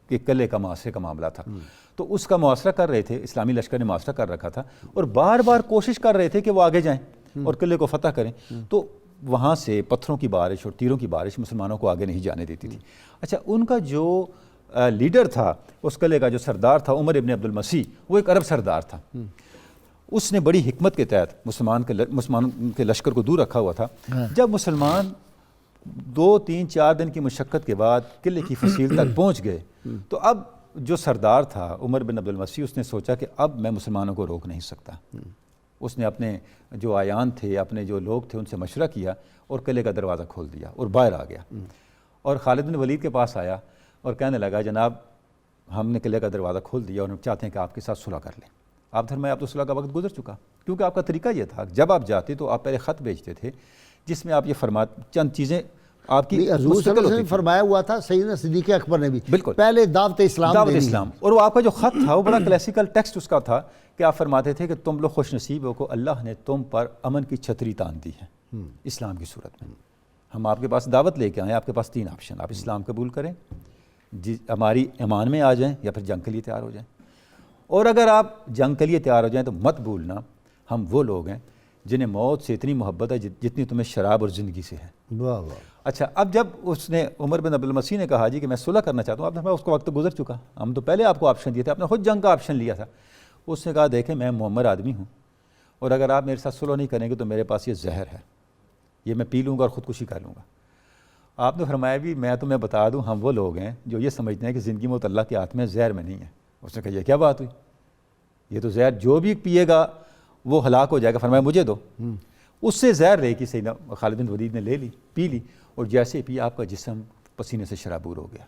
[SPEAKER 5] کے قلعے کا محاصرے کا معاملہ تھا، تو اس کا محاصرہ کر رہے تھے، اسلامی لشکر نے محاصرہ کر رکھا تھا اور بار بار کوشش کر رہے تھے کہ وہ آگے جائیں اور قلعے کو فتح کریں، تو وہاں سے پتھروں کی بارش اور تیروں کی بارش مسلمانوں کو آگے نہیں جانے دیتی تھی۔ اچھا، ان کا جو لیڈر تھا، اس قلعے کا جو سردار تھا عمر ابن عبد المسیح، وہ ایک عرب سردار تھا، اس نے بڑی حکمت کے تحت مسلمان کے لشکر کو دور رکھا ہوا تھا۔ جب مسلمان 2-3-4 دن کی مشقت کے بعد قلعے کی فصیل تک پہنچ گئے، تو اب جو سردار تھا عمر بن عبد المسیح، اس نے سوچا کہ اب میں مسلمانوں کو روک نہیں سکتا۔ اس نے اپنے جو آیان تھے، اپنے جو لوگ تھے، ان سے مشورہ کیا اور قلعے کا دروازہ کھول دیا اور باہر آ گیا، اور خالد بن ولید کے پاس آیا اور کہنے لگا جناب ہم نے قلعے کا دروازہ کھول دیا اور ہم چاہتے ہیں کہ آپ کے ساتھ صلح کر لیں۔ آپ فرمایا اب تو صلح کا وقت گزر چکا، کیونکہ آپ کا طریقہ یہ تھا جب آپ جاتے تو آپ پہلے خط بھیجتے تھے جس میں آپ یہ چند چیزیں آپ کی
[SPEAKER 3] حضور صلی اللہ
[SPEAKER 5] مستقل
[SPEAKER 3] علیہ
[SPEAKER 5] ہوتی
[SPEAKER 3] وسلم
[SPEAKER 5] تھی۔
[SPEAKER 3] فرمایا ہوا تھا سیدنا صدیق اکبر نے بھی
[SPEAKER 5] بالکل
[SPEAKER 3] پہلے دعوت اسلام
[SPEAKER 5] دعوت
[SPEAKER 3] دینی ہے۔
[SPEAKER 5] اسلام، اور وہ آپ کا جو خط تھا وہ بڑا کلاسیکل ٹیکسٹ اس کا تھا کہ آپ فرماتے تھے کہ تم لوگ خوش نصیب ہو کو اللہ نے تم پر امن کی چھتری تان دی ہے اسلام کی صورت میں۔ ہم آپ کے پاس دعوت لے کے آئیں، آپ کے پاس 3 آپشن، آپ اسلام قبول کریں، ہماری ایمان میں آ جائیں، یا پھر جنگ کے لیے تیار ہو جائیں۔ اور اگر آپ جنگ کے لیے تیار ہو جائیں تو مت بھولنا ہم وہ لوگ ہیں جنہیں موت سے اتنی محبت ہے جتنی تمہیں شراب اور زندگی سے ہے۔
[SPEAKER 3] واہ واہ۔
[SPEAKER 5] اچھا، اب جب اس نے عمر بن عبدالمسیح نے کہا جی کہ میں صلح کرنا چاہتا ہوں، اب اس کو وقت گزر چکا، ہم تو پہلے آپ کو آپشن دیے تھے، آپ نے خود جنگ کا آپشن لیا تھا۔ اس نے کہا دیکھیں میں معمر آدمی ہوں، اور اگر آپ میرے ساتھ صلح نہیں کریں گے تو میرے پاس یہ زہر ہے، یہ میں پی لوں گا اور خودکشی کر لوں گا۔ آپ نے فرمایا بھی میں تمہیں بتا دوں ہم وہ لوگ ہیں جو یہ سمجھتے ہیں کہ زندگی موت اللہ کے ہاتھ میں، زہر میں نہیں ہے۔ اس نے کہا یہ کیا بات ہوئی، یہ تو زہر جو بھی پیے گا وہ ہلاک ہو جائے گا۔ فرمایا مجھے دو۔ اس سے زہر لے کے سیدنا خالد بن ولید نے لے لی، پی لی، اور جیسے پی آپ کا جسم پسینے سے شرابور ہو گیا،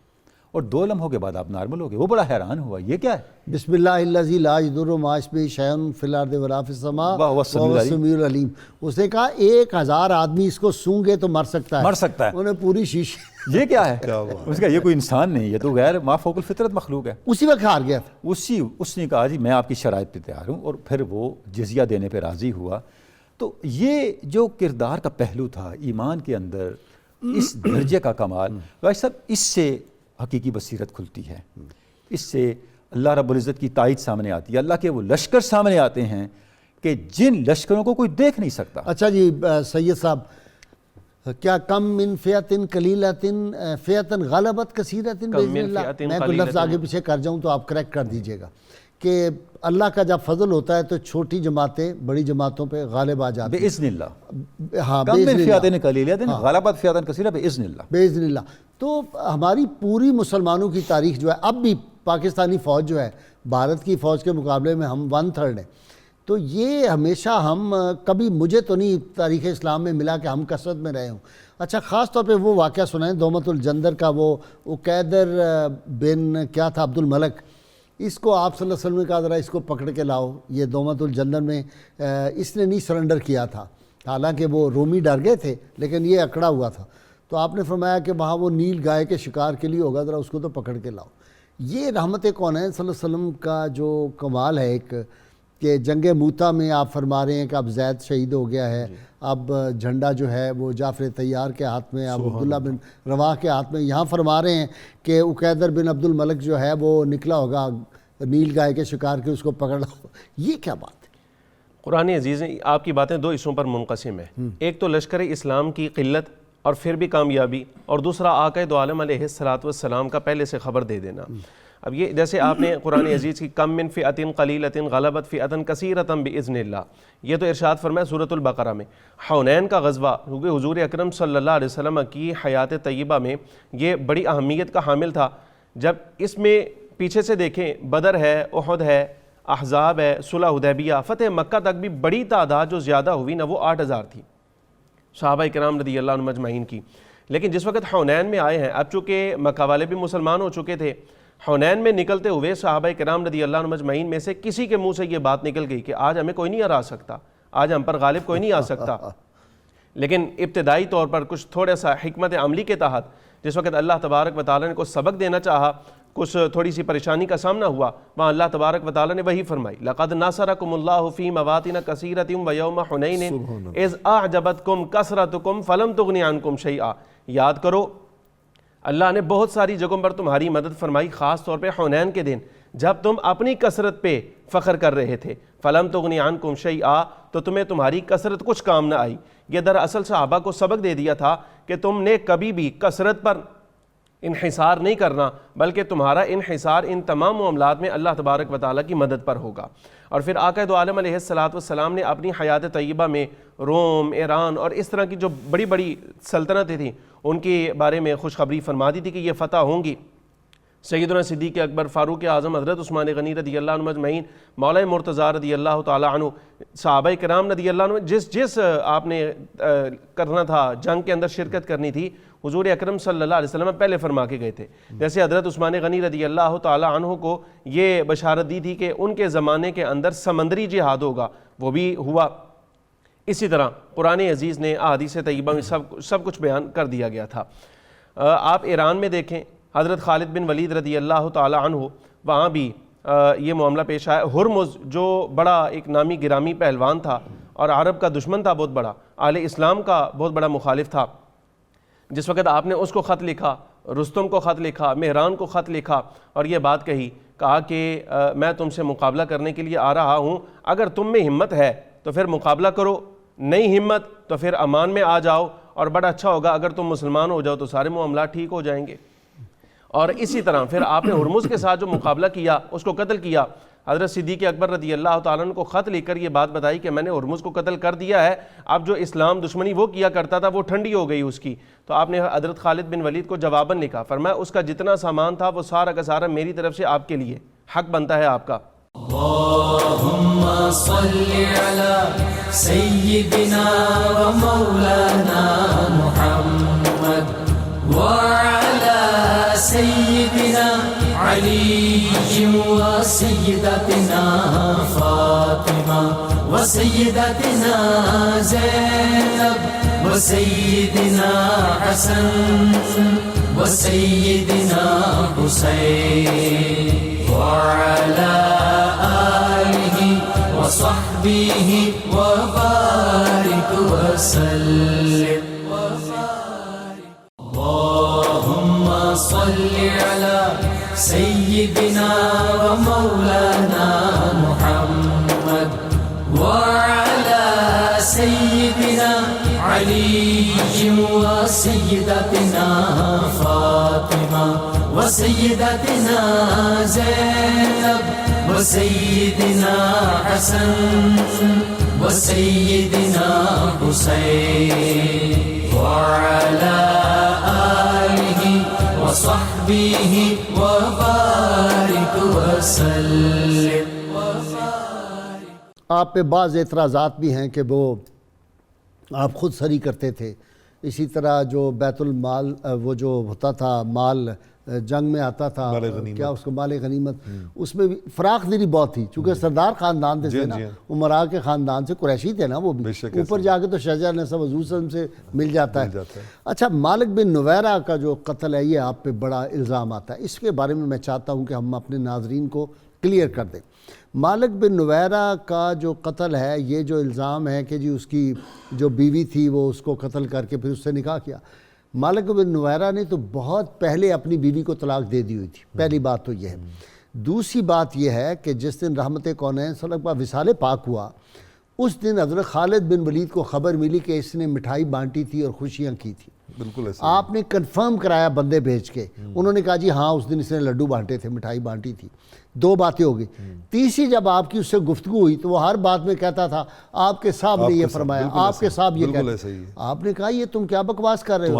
[SPEAKER 5] اور 2 لمحوں کے بعد آپ نارمل ہو گئے۔ وہ بڑا حیران ہوا یہ کیا ہے؟
[SPEAKER 3] بسم اللہ الذی لا یضر مع اسمہ شیء فی الارض ولا فی السماء
[SPEAKER 5] وہو السمیع
[SPEAKER 3] السمیع العلیم۔ اس نے کہا 1000 آدمی اس کو سونگے تو مر سکتا ہے،
[SPEAKER 5] مر سکتا ہے۔
[SPEAKER 3] انہوں نے پوری شیشی
[SPEAKER 5] یہ کیا ہے؟ اس کا یہ کوئی انسان نہیں، یہ تو غیر ما فوق الفطرت مخلوق ہے۔
[SPEAKER 3] اسی وقت ہار گیا تھا۔
[SPEAKER 5] اس نے کہا جی میں آپ کی شرائط پہ تیار ہوں، اور پھر وہ جزیہ دینے پہ راضی ہوا۔ تو یہ جو کردار کا پہلو تھا ایمان کے اندر، اس درجے کا کمال، بھائی صاحب اس سے حقیقی بصیرت کھلتی ہے، اس سے اللہ رب العزت کی تائید سامنے آتی ہے، اللہ کے وہ لشکر سامنے آتے ہیں کہ جن لشکروں کو کوئی دیکھ نہیں سکتا۔
[SPEAKER 3] اچھا جی سید صاحب، کیا کم من فیعت قلیلۃ فیعۃ غلبت کثیرۃ باذن اللہ، میں کوئی لفظ آگے پیچھے کر جاؤں تو آپ کریکٹ کر دیجیے گا، کہ اللہ کا جب فضل ہوتا ہے تو چھوٹی جماعتیں بڑی جماعتوں پہ غالب آ جاتی ہیں
[SPEAKER 5] بإذن اللہ۔
[SPEAKER 3] ہاں
[SPEAKER 5] کم من
[SPEAKER 3] بإذن
[SPEAKER 5] فئۃ
[SPEAKER 3] اللہ،
[SPEAKER 5] قلیلۃ غلبت فئۃ کثیرۃ بإذن اللہ۔
[SPEAKER 3] بإذن اللہ۔ تو ہماری پوری مسلمانوں کی تاریخ جو ہے، اب بھی پاکستانی فوج جو ہے بھارت کی فوج کے مقابلے میں ہم 1/3 ہیں، تو یہ ہمیشہ ہم کبھی، مجھے تو نہیں تاریخ اسلام میں ملا کہ ہم کثرت میں رہے ہوں۔ اچھا، خاص طور پہ وہ واقعہ سنائیں دومت الجندر کا، وہ عقیدر بن کیا تھا عبد الملک، اس کو آپ صلی اللہ علیہ وسلم نے کہا ذرا اس کو پکڑ کے لاؤ، یہ دومت الجندر میں اس نے نہیں سرنڈر کیا تھا، حالانکہ وہ رومی ڈر گئے تھے لیکن یہ اکڑا ہوا تھا، تو آپ نے فرمایا کہ وہاں وہ نیل گائے کے شکار کے لیے ہوگا، ذرا اس کو تو پکڑ کے لاؤ۔ یہ رحمت کونین صلی اللہ علیہ وسلم کا جو کمال ہے ایک، کہ جنگ موتا میں آپ فرما رہے ہیں کہ اب زید شہید ہو گیا ہے، اب جھنڈا جو ہے وہ جعفر طیار کے ہاتھ میں، اب عبداللہ بن رواح کے ہاتھ میں، یہاں فرما رہے ہیں کہ عقیدر بن عبد الملک جو ہے وہ نکلا ہوگا نیل گائے کے شکار کے، اس کو پکڑ لاؤ۔ یہ کیا بات ہے؟
[SPEAKER 6] قرآن عزیز آپ کی باتیں 2 حصوں پر منقسم ہے، ایک تو لشکر اسلام کی قلت اور پھر بھی کامیابی، اور دوسرا آقا دو عالم علیہ السلام کا پہلے سے خبر دے دینا۔ اب یہ جیسے آپ نے قرآن عزیز کی کم من فئۃ قلیلۃ غلبت فئۃ کثیرۃ باذن اللہ، یہ تو ارشاد فرمایا سورۃ البقرہ میں۔ حنین کا غزوہ کیونکہ حضور اکرم صلی اللہ علیہ وسلم کی حیات طیبہ میں یہ بڑی اہمیت کا حامل تھا۔ جب اس میں پیچھے سے دیکھیں، بدر ہے، احد ہے، احزاب ہے، صلح حدیبیہ، فتح مکہ تک بھی بڑی تعداد جو زیادہ ہوئی نا وہ 8000 تھی صحابہ کرام رضی اللہ عنہم اجمعین کی۔ لیکن جس وقت حنین میں آئے ہیں، اب چونکہ مکہ والے بھی مسلمان ہو چکے تھے، حنین میں نکلتے ہوئے صحابہ کرام رضی اللہ عنہم اجمعین میں سے کسی کے منہ سے یہ بات نکل گئی کہ آج ہمیں کوئی نہیں ہرا سکتا، آج ہم پر غالب کوئی نہیں آ سکتا۔ لیکن ابتدائی طور پر کچھ تھوڑا سا حکمت عملی کے تحت جس وقت اللہ تبارک و تعالیٰ نے کو سبق دینا چاہا، کچھ تھوڑی سی پریشانی کا سامنا ہوا، وہاں اللہ تبارک و تعالیٰ نے وہی فرمائی، لَقَدْ نَصَرَكُمُ اللَّهُ فِي مَوَاطِنَ كَثِيرَةٍ وَيَوْمَ حُنَيْنٍ إِذْ أَعْجَبَتْكُمْ كَثْرَتُكُمْ فَلَمْ تُغْنِ عَنْكُمْ شَيْئًا۔ یاد کرو اللہ نے بہت ساری جگہوں پر تمہاری مدد فرمائی، خاص طور پہ حنین کے دن جب تم اپنی کثرت پہ فخر کر رہے تھے، فَلَمْ تُغْنِ عَنْكُمْ شَيْئًا، تو تمہیں تمہاری کثرت کچھ کام نہ آئی۔ یہ دراصل صحابہ کو سبق دے دیا تھا کہ تم نے کبھی بھی کثرت پر انحصار نہیں کرنا، بلکہ تمہارا انحصار ان تمام معاملات میں اللہ تبارک و تعالیٰ کی مدد پر ہوگا۔ اور پھر آقا دو عالم علیہ السلام نے اپنی حیات طیبہ میں روم، ایران اور اس طرح کی جو بڑی بڑی سلطنتیں تھیں ان کے بارے میں خوشخبری فرما دی تھی کہ یہ فتح ہوں گی۔ سیدنا صدیق اکبر، فاروق اعظم، حضرت عثمان غنی رضی اللہ عنہ اجمعین، مولا مرتضیٰ رضی اللہ تعالیٰ عنہ، صحابہ کرام رضی اللہ عنہ، جس آپ نے کرنا تھا، جنگ کے اندر شرکت کرنی تھی، حضور اکرم صلی اللہ علیہ وسلم پہلے فرما کے گئے تھے۔ جیسے حضرت عثمان غنی رضی اللہ تعالیٰ عنہ کو یہ بشارت دی تھی کہ ان کے زمانے کے اندر سمندری جہاد ہوگا، وہ بھی ہوا۔ اسی طرح قرآن عزیز نے احادیث طیبہ میں سب کچھ بیان کر دیا گیا تھا۔ آپ ایران میں دیکھیں، حضرت خالد بن ولید رضی اللہ تعالی عنہ، وہاں بھی یہ معاملہ پیش آیا۔ ہرمز جو بڑا ایک نامی گرامی پہلوان تھا اور عرب کا دشمن تھا بہت بڑا، اہل اسلام کا بہت بڑا مخالف تھا، جس وقت آپ نے اس کو خط لکھا، رستم کو خط لکھا، مہران کو خط لکھا اور یہ بات کہا کہ میں تم سے مقابلہ کرنے کے لیے آ رہا ہوں، اگر تم میں ہمت ہے تو پھر مقابلہ کرو، نہیں ہمت تو پھر امان میں آ جاؤ، اور بڑا اچھا ہوگا اگر تم مسلمان ہو جاؤ تو سارے معاملات ٹھیک ہو جائیں گے۔ اور اسی طرح پھر آپ نے ہرمز کے ساتھ جو مقابلہ کیا، اس کو قتل کیا۔ حضرت صدیق اکبر رضی اللہ تعالیٰ عنہ کو خط لکھ کر یہ بات بتائی کہ میں نے ہرمز کو قتل کر دیا ہے، اب جو اسلام دشمنی وہ کیا کرتا تھا وہ ٹھنڈی ہو گئی اس کی۔ تو آپ نے حضرت خالد بن ولید کو جواباً لکھا، فرمایا اس کا جتنا سامان تھا وہ سارا کا سارا میری طرف سے آپ کے لیے، حق بنتا ہے آپ کا۔
[SPEAKER 1] اللهم صل على سيدنا ومولانا محمد وعلى سيدنا علي وسيدتنا فاطمة وسيدتنا زينب وسيدنا حسن وسيدنا حسين وعلى آله وصحبه وبارك وسلم۔ اللهم صل على سيدنا ومولانا محمد وعلى سيدنا علي وسيدتنا فاطمة وسيدتنا زينب وسيدنا حسن وسيدنا حسين وعلى آله وصحبه وبارك وسلم۔
[SPEAKER 3] آپ پہ بعض اعتراضات بھی ہیں کہ وہ آپ خود سری کرتے تھے، اسی طرح جو بیت المال وہ جو ہوتا تھا مال جنگ میں آتا تھا، کیا اس کو مال غنیمت، اس میں بھی فراخ دلی بہت تھی، چونکہ سردار خاندان تھے نا، عمراء کے خاندان سے قریشی تھے نا وہ بھی، اوپر جا کے تو شہزادہ نسب حضور صلی اللہ علیہ وسلم سے مل جاتا ہے۔ اچھا، مالک بن نویرہ کا جو قتل ہے یہ آپ پہ بڑا الزام آتا ہے، اس کے بارے میں میں چاہتا ہوں کہ ہم اپنے ناظرین کو کلیئر کر دیں۔ مالک بن نویرہ کا جو قتل ہے، یہ جو الزام ہے کہ جی اس کی جو بیوی تھی وہ اس کو قتل کر کے پھر اس سے نکاح کیا، مالک بن نویرہ نے تو بہت پہلے اپنی بیوی کو طلاق دے دی ہوئی تھی، پہلی بات تو یہ ہے۔ دوسری بات یہ ہے کہ جس دن رحمت کونین صلی اللہ علیہ وسلم وصال پاک ہوا، اس دن حضرت خالد بن ولید کو خبر ملی کہ اس نے مٹھائی بانٹی تھی اور خوشیاں کی تھی۔
[SPEAKER 4] بالکل ایسا
[SPEAKER 3] آپ نے کنفرم کرایا بندے بھیج کے، انہوں نے کہا جی ہاں اس دن اس نے لڈو بانٹے تھے، مٹھائی بانٹی تھی۔ دو باتیں ہو گئی۔ تیسری جب آپ کی اس سے گفتگو ہوئی تو وہ ہر بات میں کہتا تھا آپ کے صاحب نے یہ فرمایا، آپ کے صاحب یہ کہتے ہیں۔ آپ نے کہا یہ تم کیا بکواس کر رہے ہو،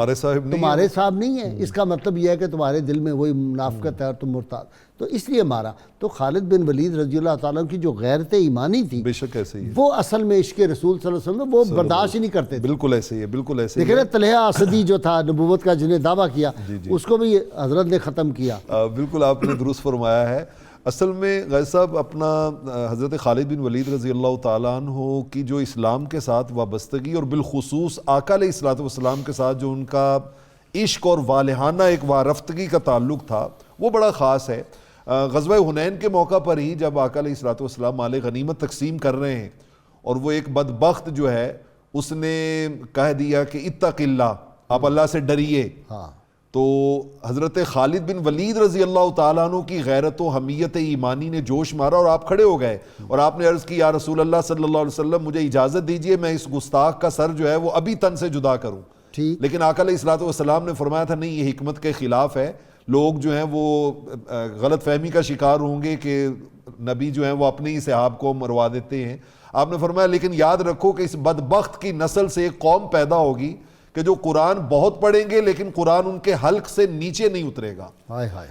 [SPEAKER 3] تمہارے صاحب نہیں ہے، اس کا مطلب یہ ہے کہ تمہارے دل میں وہی منافقت ہے اور تم مرتاد، تو اس لیے مارا۔ تو خالد بن ولید رضی اللہ تعالیٰ عنہ کی جو غیرت ایمانی تھی،
[SPEAKER 4] بے شک ایسے ہی،
[SPEAKER 3] وہ اصل میں عشق رسول صلی اللہ علیہ وسلم وہ برداشت ہی نہیں کرتے تھے۔
[SPEAKER 4] بالکل ایسے ہی ہے، بالکل ایسے ہی۔
[SPEAKER 3] دیکھیں نا طلحہ اسدی جو تھا نبوت کا جنہیں دعویٰ کیا، اس کو بھی حضرت نے ختم کیا۔
[SPEAKER 4] بالکل آپ نے درست فرمایا ہے۔ اصل میں غازی صاحب اپنا حضرت خالد بن ولید رضی اللہ تعالیٰ عنہ کی جو اسلام کے ساتھ وابستگی اور بالخصوص آقا علیہ الصلوۃ والسلام کے ساتھ جو ان کا عشق اور والہانہ ایک وارفتگی کا تعلق تھا وہ بڑا خاص ہے۔ غزوہ حنین کے موقع پر ہی جب آقا علیہ الصلوۃ والسلام مال غنیمت تقسیم کر رہے ہیں اور وہ ایک بدبخت جو ہے اس نے کہہ دیا کہ اتق اللہ، آپ اللہ سے ڈریے، تو حضرت خالد بن ولید رضی اللہ تعالیٰ عنہ کی غیرت و حمیت ایمانی نے جوش مارا اور آپ کھڑے ہو گئے اور آپ نے عرض کی یا رسول اللہ صلی اللہ علیہ وسلم مجھے اجازت دیجئے میں اس گستاخ کا سر جو ہے وہ ابھی تن سے جدا کروں۔ لیکن آقا علیہ الصلوۃ والسلام نے فرمایا تھا نہیں، یہ حکمت کے خلاف ہے، لوگ جو ہیں وہ غلط فہمی کا شکار ہوں گے کہ نبی جو ہیں وہ اپنے ہی صحاب کو مروا دیتے ہیں۔ آپ نے فرمایا لیکن یاد رکھو کہ اس بدبخت کی نسل سے ایک قوم پیدا ہوگی کہ جو قرآن بہت پڑھیں گے لیکن قرآن ان کے حلق سے نیچے نہیں اترے گا۔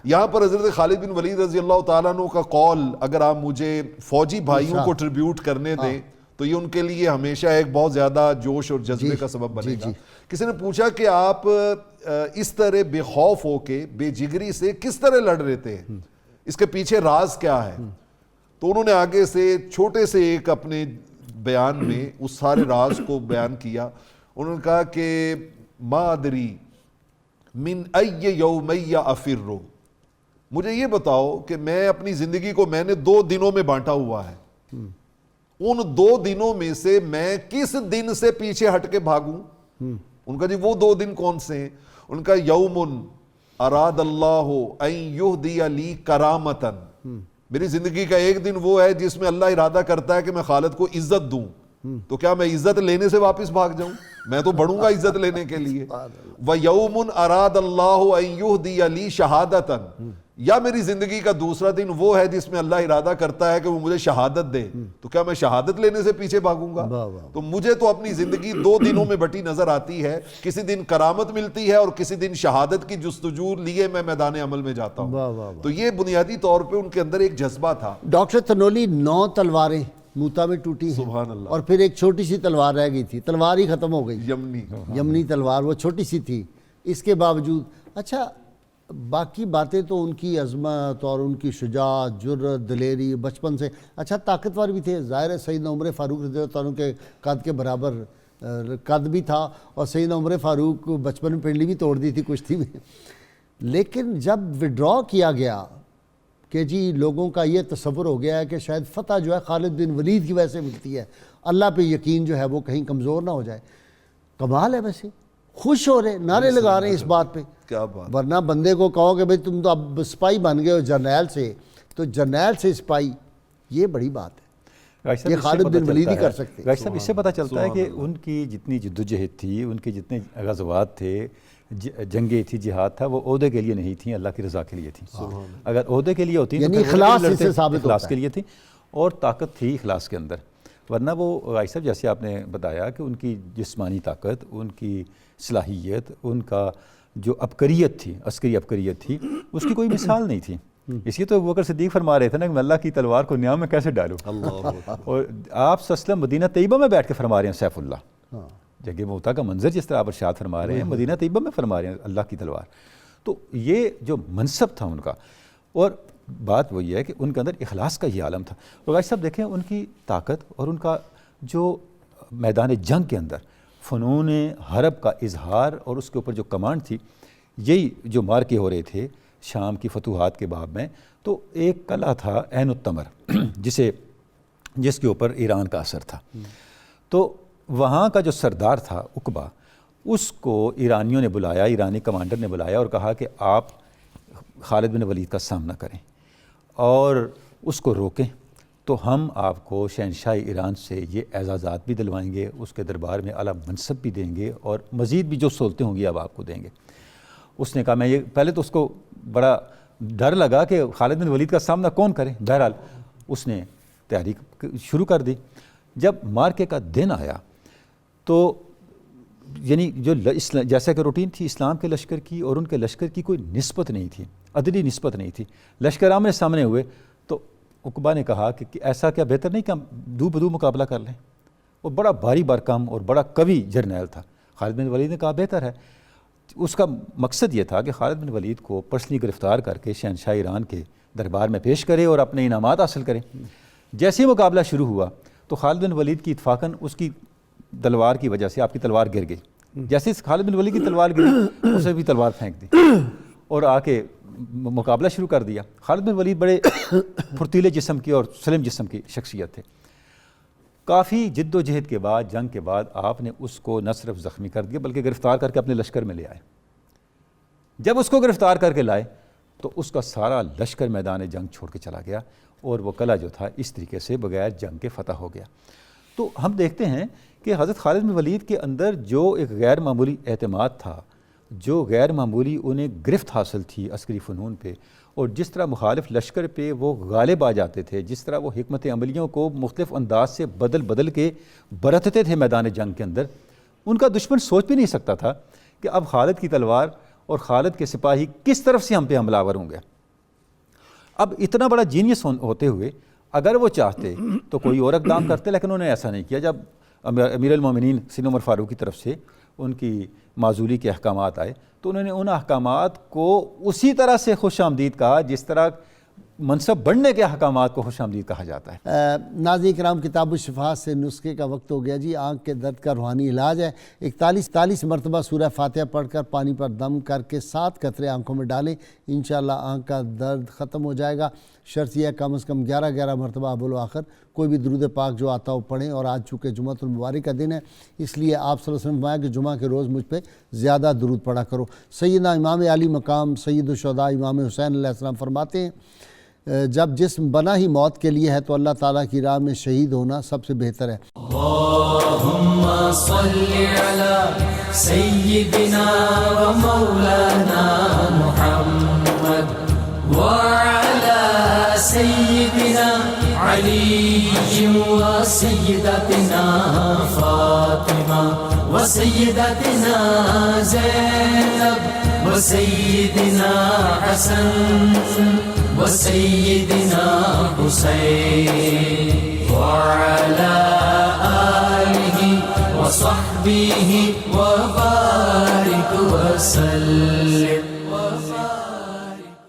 [SPEAKER 4] یہاں پر حضرت خالد بن ولید رضی اللہ تعالیٰ عنہ کا قول اگر آپ مجھے فوجی بھائیوں کو ٹریبیوٹ کرنے دیں تو یہ ان کے لیے ہمیشہ ایک بہت زیادہ جوش اور جذبے کا سبب بنے گا۔ کسی نے پوچھا کہ آپ اس طرح بے خوف ہو کے بے جگری سے کس طرح لڑ رہے تھے، اس کے پیچھے راز کیا ہے؟ تو انہوں نے آگے سے چھوٹے سے ایک اپنے بیان میں اس سارے راز کو بیان کیا. انہوں نے کہا کہ ما ادری من ای یومی افر، مجھے یہ بتاؤ کہ میں اپنی زندگی کو میں نے 2 دنوں میں بانٹا ہوا ہے، ان 2 دنوں میں سے میں کس دن سے پیچھے ہٹ کے بھاگوں؟ ان کا جی وہ 2 دن کون سے ہیں؟ ان کا یوم اراد اللہ ان یہدی لی کرامتن، میری زندگی کا ایک دن وہ ہے جس میں اللہ ارادہ کرتا ہے کہ میں خالد کو عزت دوں، تو کیا میں عزت لینے سے واپس بھاگ جاؤں؟ میں تو بڑھوں گا عزت لینے کے لیے. وَيَوْمٌ أَرَادَ اللَّهُ أَن يُهْدِيَ لِي شَهَادَةً، یا میری زندگی کا دوسرا دن وہ ہے جس میں اللہ ارادہ کرتا ہے کہ وہ مجھے شہادت دے، تو کیا میں شہادت لینے سے پیچھے بھاگوں گا؟ تو مجھے تو اپنی زندگی 2 دنوں میں بٹی نظر آتی ہے، کسی دن کرامت ملتی ہے اور کسی دن شہادت کی جستجو لیے میں میدان عمل میں جاتا ہوں. تو یہ بنیادی طور پہ ان کے اندر ایک جذبہ تھا.
[SPEAKER 3] ڈاکٹر تنولی 9 تلواریں موتا میں ٹوٹی ہیں،
[SPEAKER 4] سبحان اللہ.
[SPEAKER 3] اور پھر ایک چھوٹی سی تلوار رہ گئی تھی، تلوار ہی ختم ہو گئی، یمنی تلوار، وہ چھوٹی سی تھی. اس کے باوجود اچھا باقی باتیں تو ان کی عظمت اور ان کی شجاعت، جرأت، دلیری بچپن سے، اچھا طاقتور بھی تھے. ظاہر ہے سیدنا عمر فاروق رضی اللہ عنہ کے قد کے برابر قد بھی تھا، اور سیدنا عمر فاروق بچپن میں پنڈلی بھی توڑ دی تھی کشتی میں. لیکن جب وڈرا کیا گیا کہ جی لوگوں کا یہ تصور ہو گیا ہے کہ شاید فتح جو ہے خالد بن ولید کی وجہ سے ملتی ہے، اللہ پہ یقین جو ہے وہ کہیں کمزور نہ ہو جائے. کمال ہے، ویسے خوش ہو رہے، نعرے لگا رہے ہیں اس بات پہ.
[SPEAKER 4] کیا بات.
[SPEAKER 3] ورنہ بندے کو کہو کہ بھئی تم تو اب سپاہی بن گئے ہو جرنیل سے، تو جرنیل سے سپاہی، یہ بڑی بات ہے. یہ خالد بن ولید ہی کر سکتے.
[SPEAKER 5] غازی صاحب اس سے پتہ چلتا ہے کہ ان کی جتنی جدوجہد تھی، ان کے جتنے غزوات تھے، جنگیں تھی، جہاد تھا، وہ عہدے کے لیے نہیں تھیں، اللہ کی رضا کے لیے تھیں. اگر عہدے کے لیے ہوتی
[SPEAKER 3] یعنی اخلاص اس سے ثابت ہوتا ہے،
[SPEAKER 5] اخلاص کے لیے تھی، اور طاقت تھی اخلاص کے اندر. ورنہ وہ غازی صاحب جیسے آپ نے بتایا کہ ان کی جسمانی طاقت، ان کی صلاحیت، ان کا جو عبقریت تھی، عسکری عبقریت تھی، اس کی کوئی مثال نہیں تھی. اس لیے تو ابوبکر صدیق فرما رہے تھے نا کہ میں اللہ کی تلوار کو نیام میں کیسے ڈالوں. اور آپ صلی اللہ علیہ وسلم مدینہ طیبہ میں بیٹھ کے فرما رہے ہیں سیف اللہ، جنگ موتا کا منظر جس طرح آپ ارشاد فرما رہے ہیں، مدینہ طیبہ میں فرما رہے ہیں اللہ کی تلوار. تو یہ جو منصب تھا ان کا، اور بات وہی ہے کہ ان کے اندر اخلاص کا یہ عالم تھا. اور غازی صاحب دیکھیں ان کی طاقت اور ان کا جو میدان جنگ کے اندر فنون حرب کا اظہار اور اس کے اوپر جو کمانڈ تھی، یہی جو مارکے ہو رہے تھے شام کی فتوحات کے باب میں. تو ایک قلعہ تھا عین التمر جس کے اوپر ایران کا اثر تھا. تو وہاں کا جو سردار تھا عقبہ، اس کو ایرانیوں نے بلایا، ایرانی کمانڈر نے بلایا اور کہا کہ آپ خالد بن ولید کا سامنا کریں اور اس کو روکیں، تو ہم آپ کو شہنشاہ ایران سے یہ اعزازات بھی دلوائیں گے، اس کے دربار میں اعلیٰ منصب بھی دیں گے، اور مزید بھی جو سہولتیں ہوں گی اب آپ کو دیں گے. اس نے کہا میں یہ، پہلے تو اس کو بڑا ڈر لگا کہ خالد بن ولید کا سامنا کون کرے. بہرحال اس نے تحریک شروع کر دی. جب مارکے کا دن آیا تو یعنی جو جیسا کہ روٹین تھی اسلام کے لشکر کی اور ان کے لشکر کی کوئی نسبت نہیں تھی، عدلی نسبت نہیں تھی. لشکر آمنے سامنے ہوئے تو عقبہ نے کہا کہ ایسا کیا بہتر نہیں کہ ہم دو بدو مقابلہ کر لیں. اور بڑا بھاری بھرکم اور بڑا قوی جرنیل تھا. خالد بن ولید نے کہا بہتر ہے. اس کا مقصد یہ تھا کہ خالد بن ولید کو پرسنلی گرفتار کر کے شہنشاہ ایران کے دربار میں پیش کرے اور اپنے انعامات حاصل کرے. جیسے ہی مقابلہ شروع ہوا تو خالد بن ولید کی اتفاقاً اس کی تلوار کی وجہ سے آپ کی تلوار گر گئی. جیسے خالد بن ولید کی تلوار گری اسے بھی تلوار پھینک دی اور آ کے مقابلہ شروع کر دیا. خالد بن ولید بڑے پھرتیلے جسم کی اور سلم جسم کی شخصیت تھے. کافی جد و جہد کے بعد، جنگ کے بعد، آپ نے اس کو نہ صرف زخمی کر دیا بلکہ گرفتار کر کے اپنے لشکر میں لے آئے. جب اس کو گرفتار کر کے لائے تو اس کا سارا لشکر میدان جنگ چھوڑ کے چلا گیا اور وہ قلعہ جو تھا اس طریقے سے بغیر جنگ کے فتح ہو گیا. تو ہم دیکھتے ہیں کہ حضرت خالد بن ولید کے اندر جو ایک غیر معمولی اعتماد تھا، جو غیر معمولی انہیں گرفت حاصل تھی عسکری فنون پہ، اور جس طرح مخالف لشکر پہ وہ غالب آ جاتے تھے، جس طرح وہ حکمت عملیوں کو مختلف انداز سے بدل کے برتتے تھے میدان جنگ کے اندر، ان کا دشمن سوچ بھی نہیں سکتا تھا کہ اب خالد کی تلوار اور خالد کے سپاہی کس طرف سے ہم پہ حملہ آور ہوں گے. اب اتنا بڑا جینیس ہوتے ہوئے اگر وہ چاہتے تو کوئی اور اقدام کرتے، لیکن انہوں نے ایسا نہیں کیا. جب امیر المومنین سیدنا عمر فاروق کی طرف سے ان کی معزولی کے احکامات آئے تو انہوں نے ان احکامات کو اسی طرح سے خوش آمدید کہا جس طرح منصب بڑھنے کے احکامات کو خوش آمدید کہا جاتا ہے۔
[SPEAKER 3] ناظرین کرام، کتاب الشفاء سے نسخے کا وقت ہو گیا جی۔ آنکھ کے درد کا روحانی علاج ہے۔ 41 مرتبہ سورہ فاتحہ پڑھ کر پانی پر دم کر کے 7 قطرے آنکھوں میں ڈالیں، انشاءاللہ آنکھ کا درد ختم ہو جائے گا۔ شرط یہ ہے کم از کم 11 مرتبہ اول و آخر کوئی بھی درود پاک جو آتا ہو پڑھیں، اور آج چونکہ جمعۃ المبارک کا دن ہے اس لیے آپ صلی اللہ علیہ وسلم فرمایا کہ جمعہ کے روز مجھ پہ زیادہ درود پڑھا کرو۔ سیدنا امام علی مقام سید الشہداء امام حسین علیہ السلام فرماتے ہیں جب جسم بنا ہی موت کے لیے ہے تو اللہ تعالیٰ کی راہ میں شہید ہونا سب سے بہتر ہے۔
[SPEAKER 1] اللہم صلی علی سیدنا و مولانا محمد وعلی سیدنا علی و سیدتنا فاطمہ و سیدتنا زینب و سیدنا حسن وسيدنا حسين وعلى آله وصحبه وبارك وسلم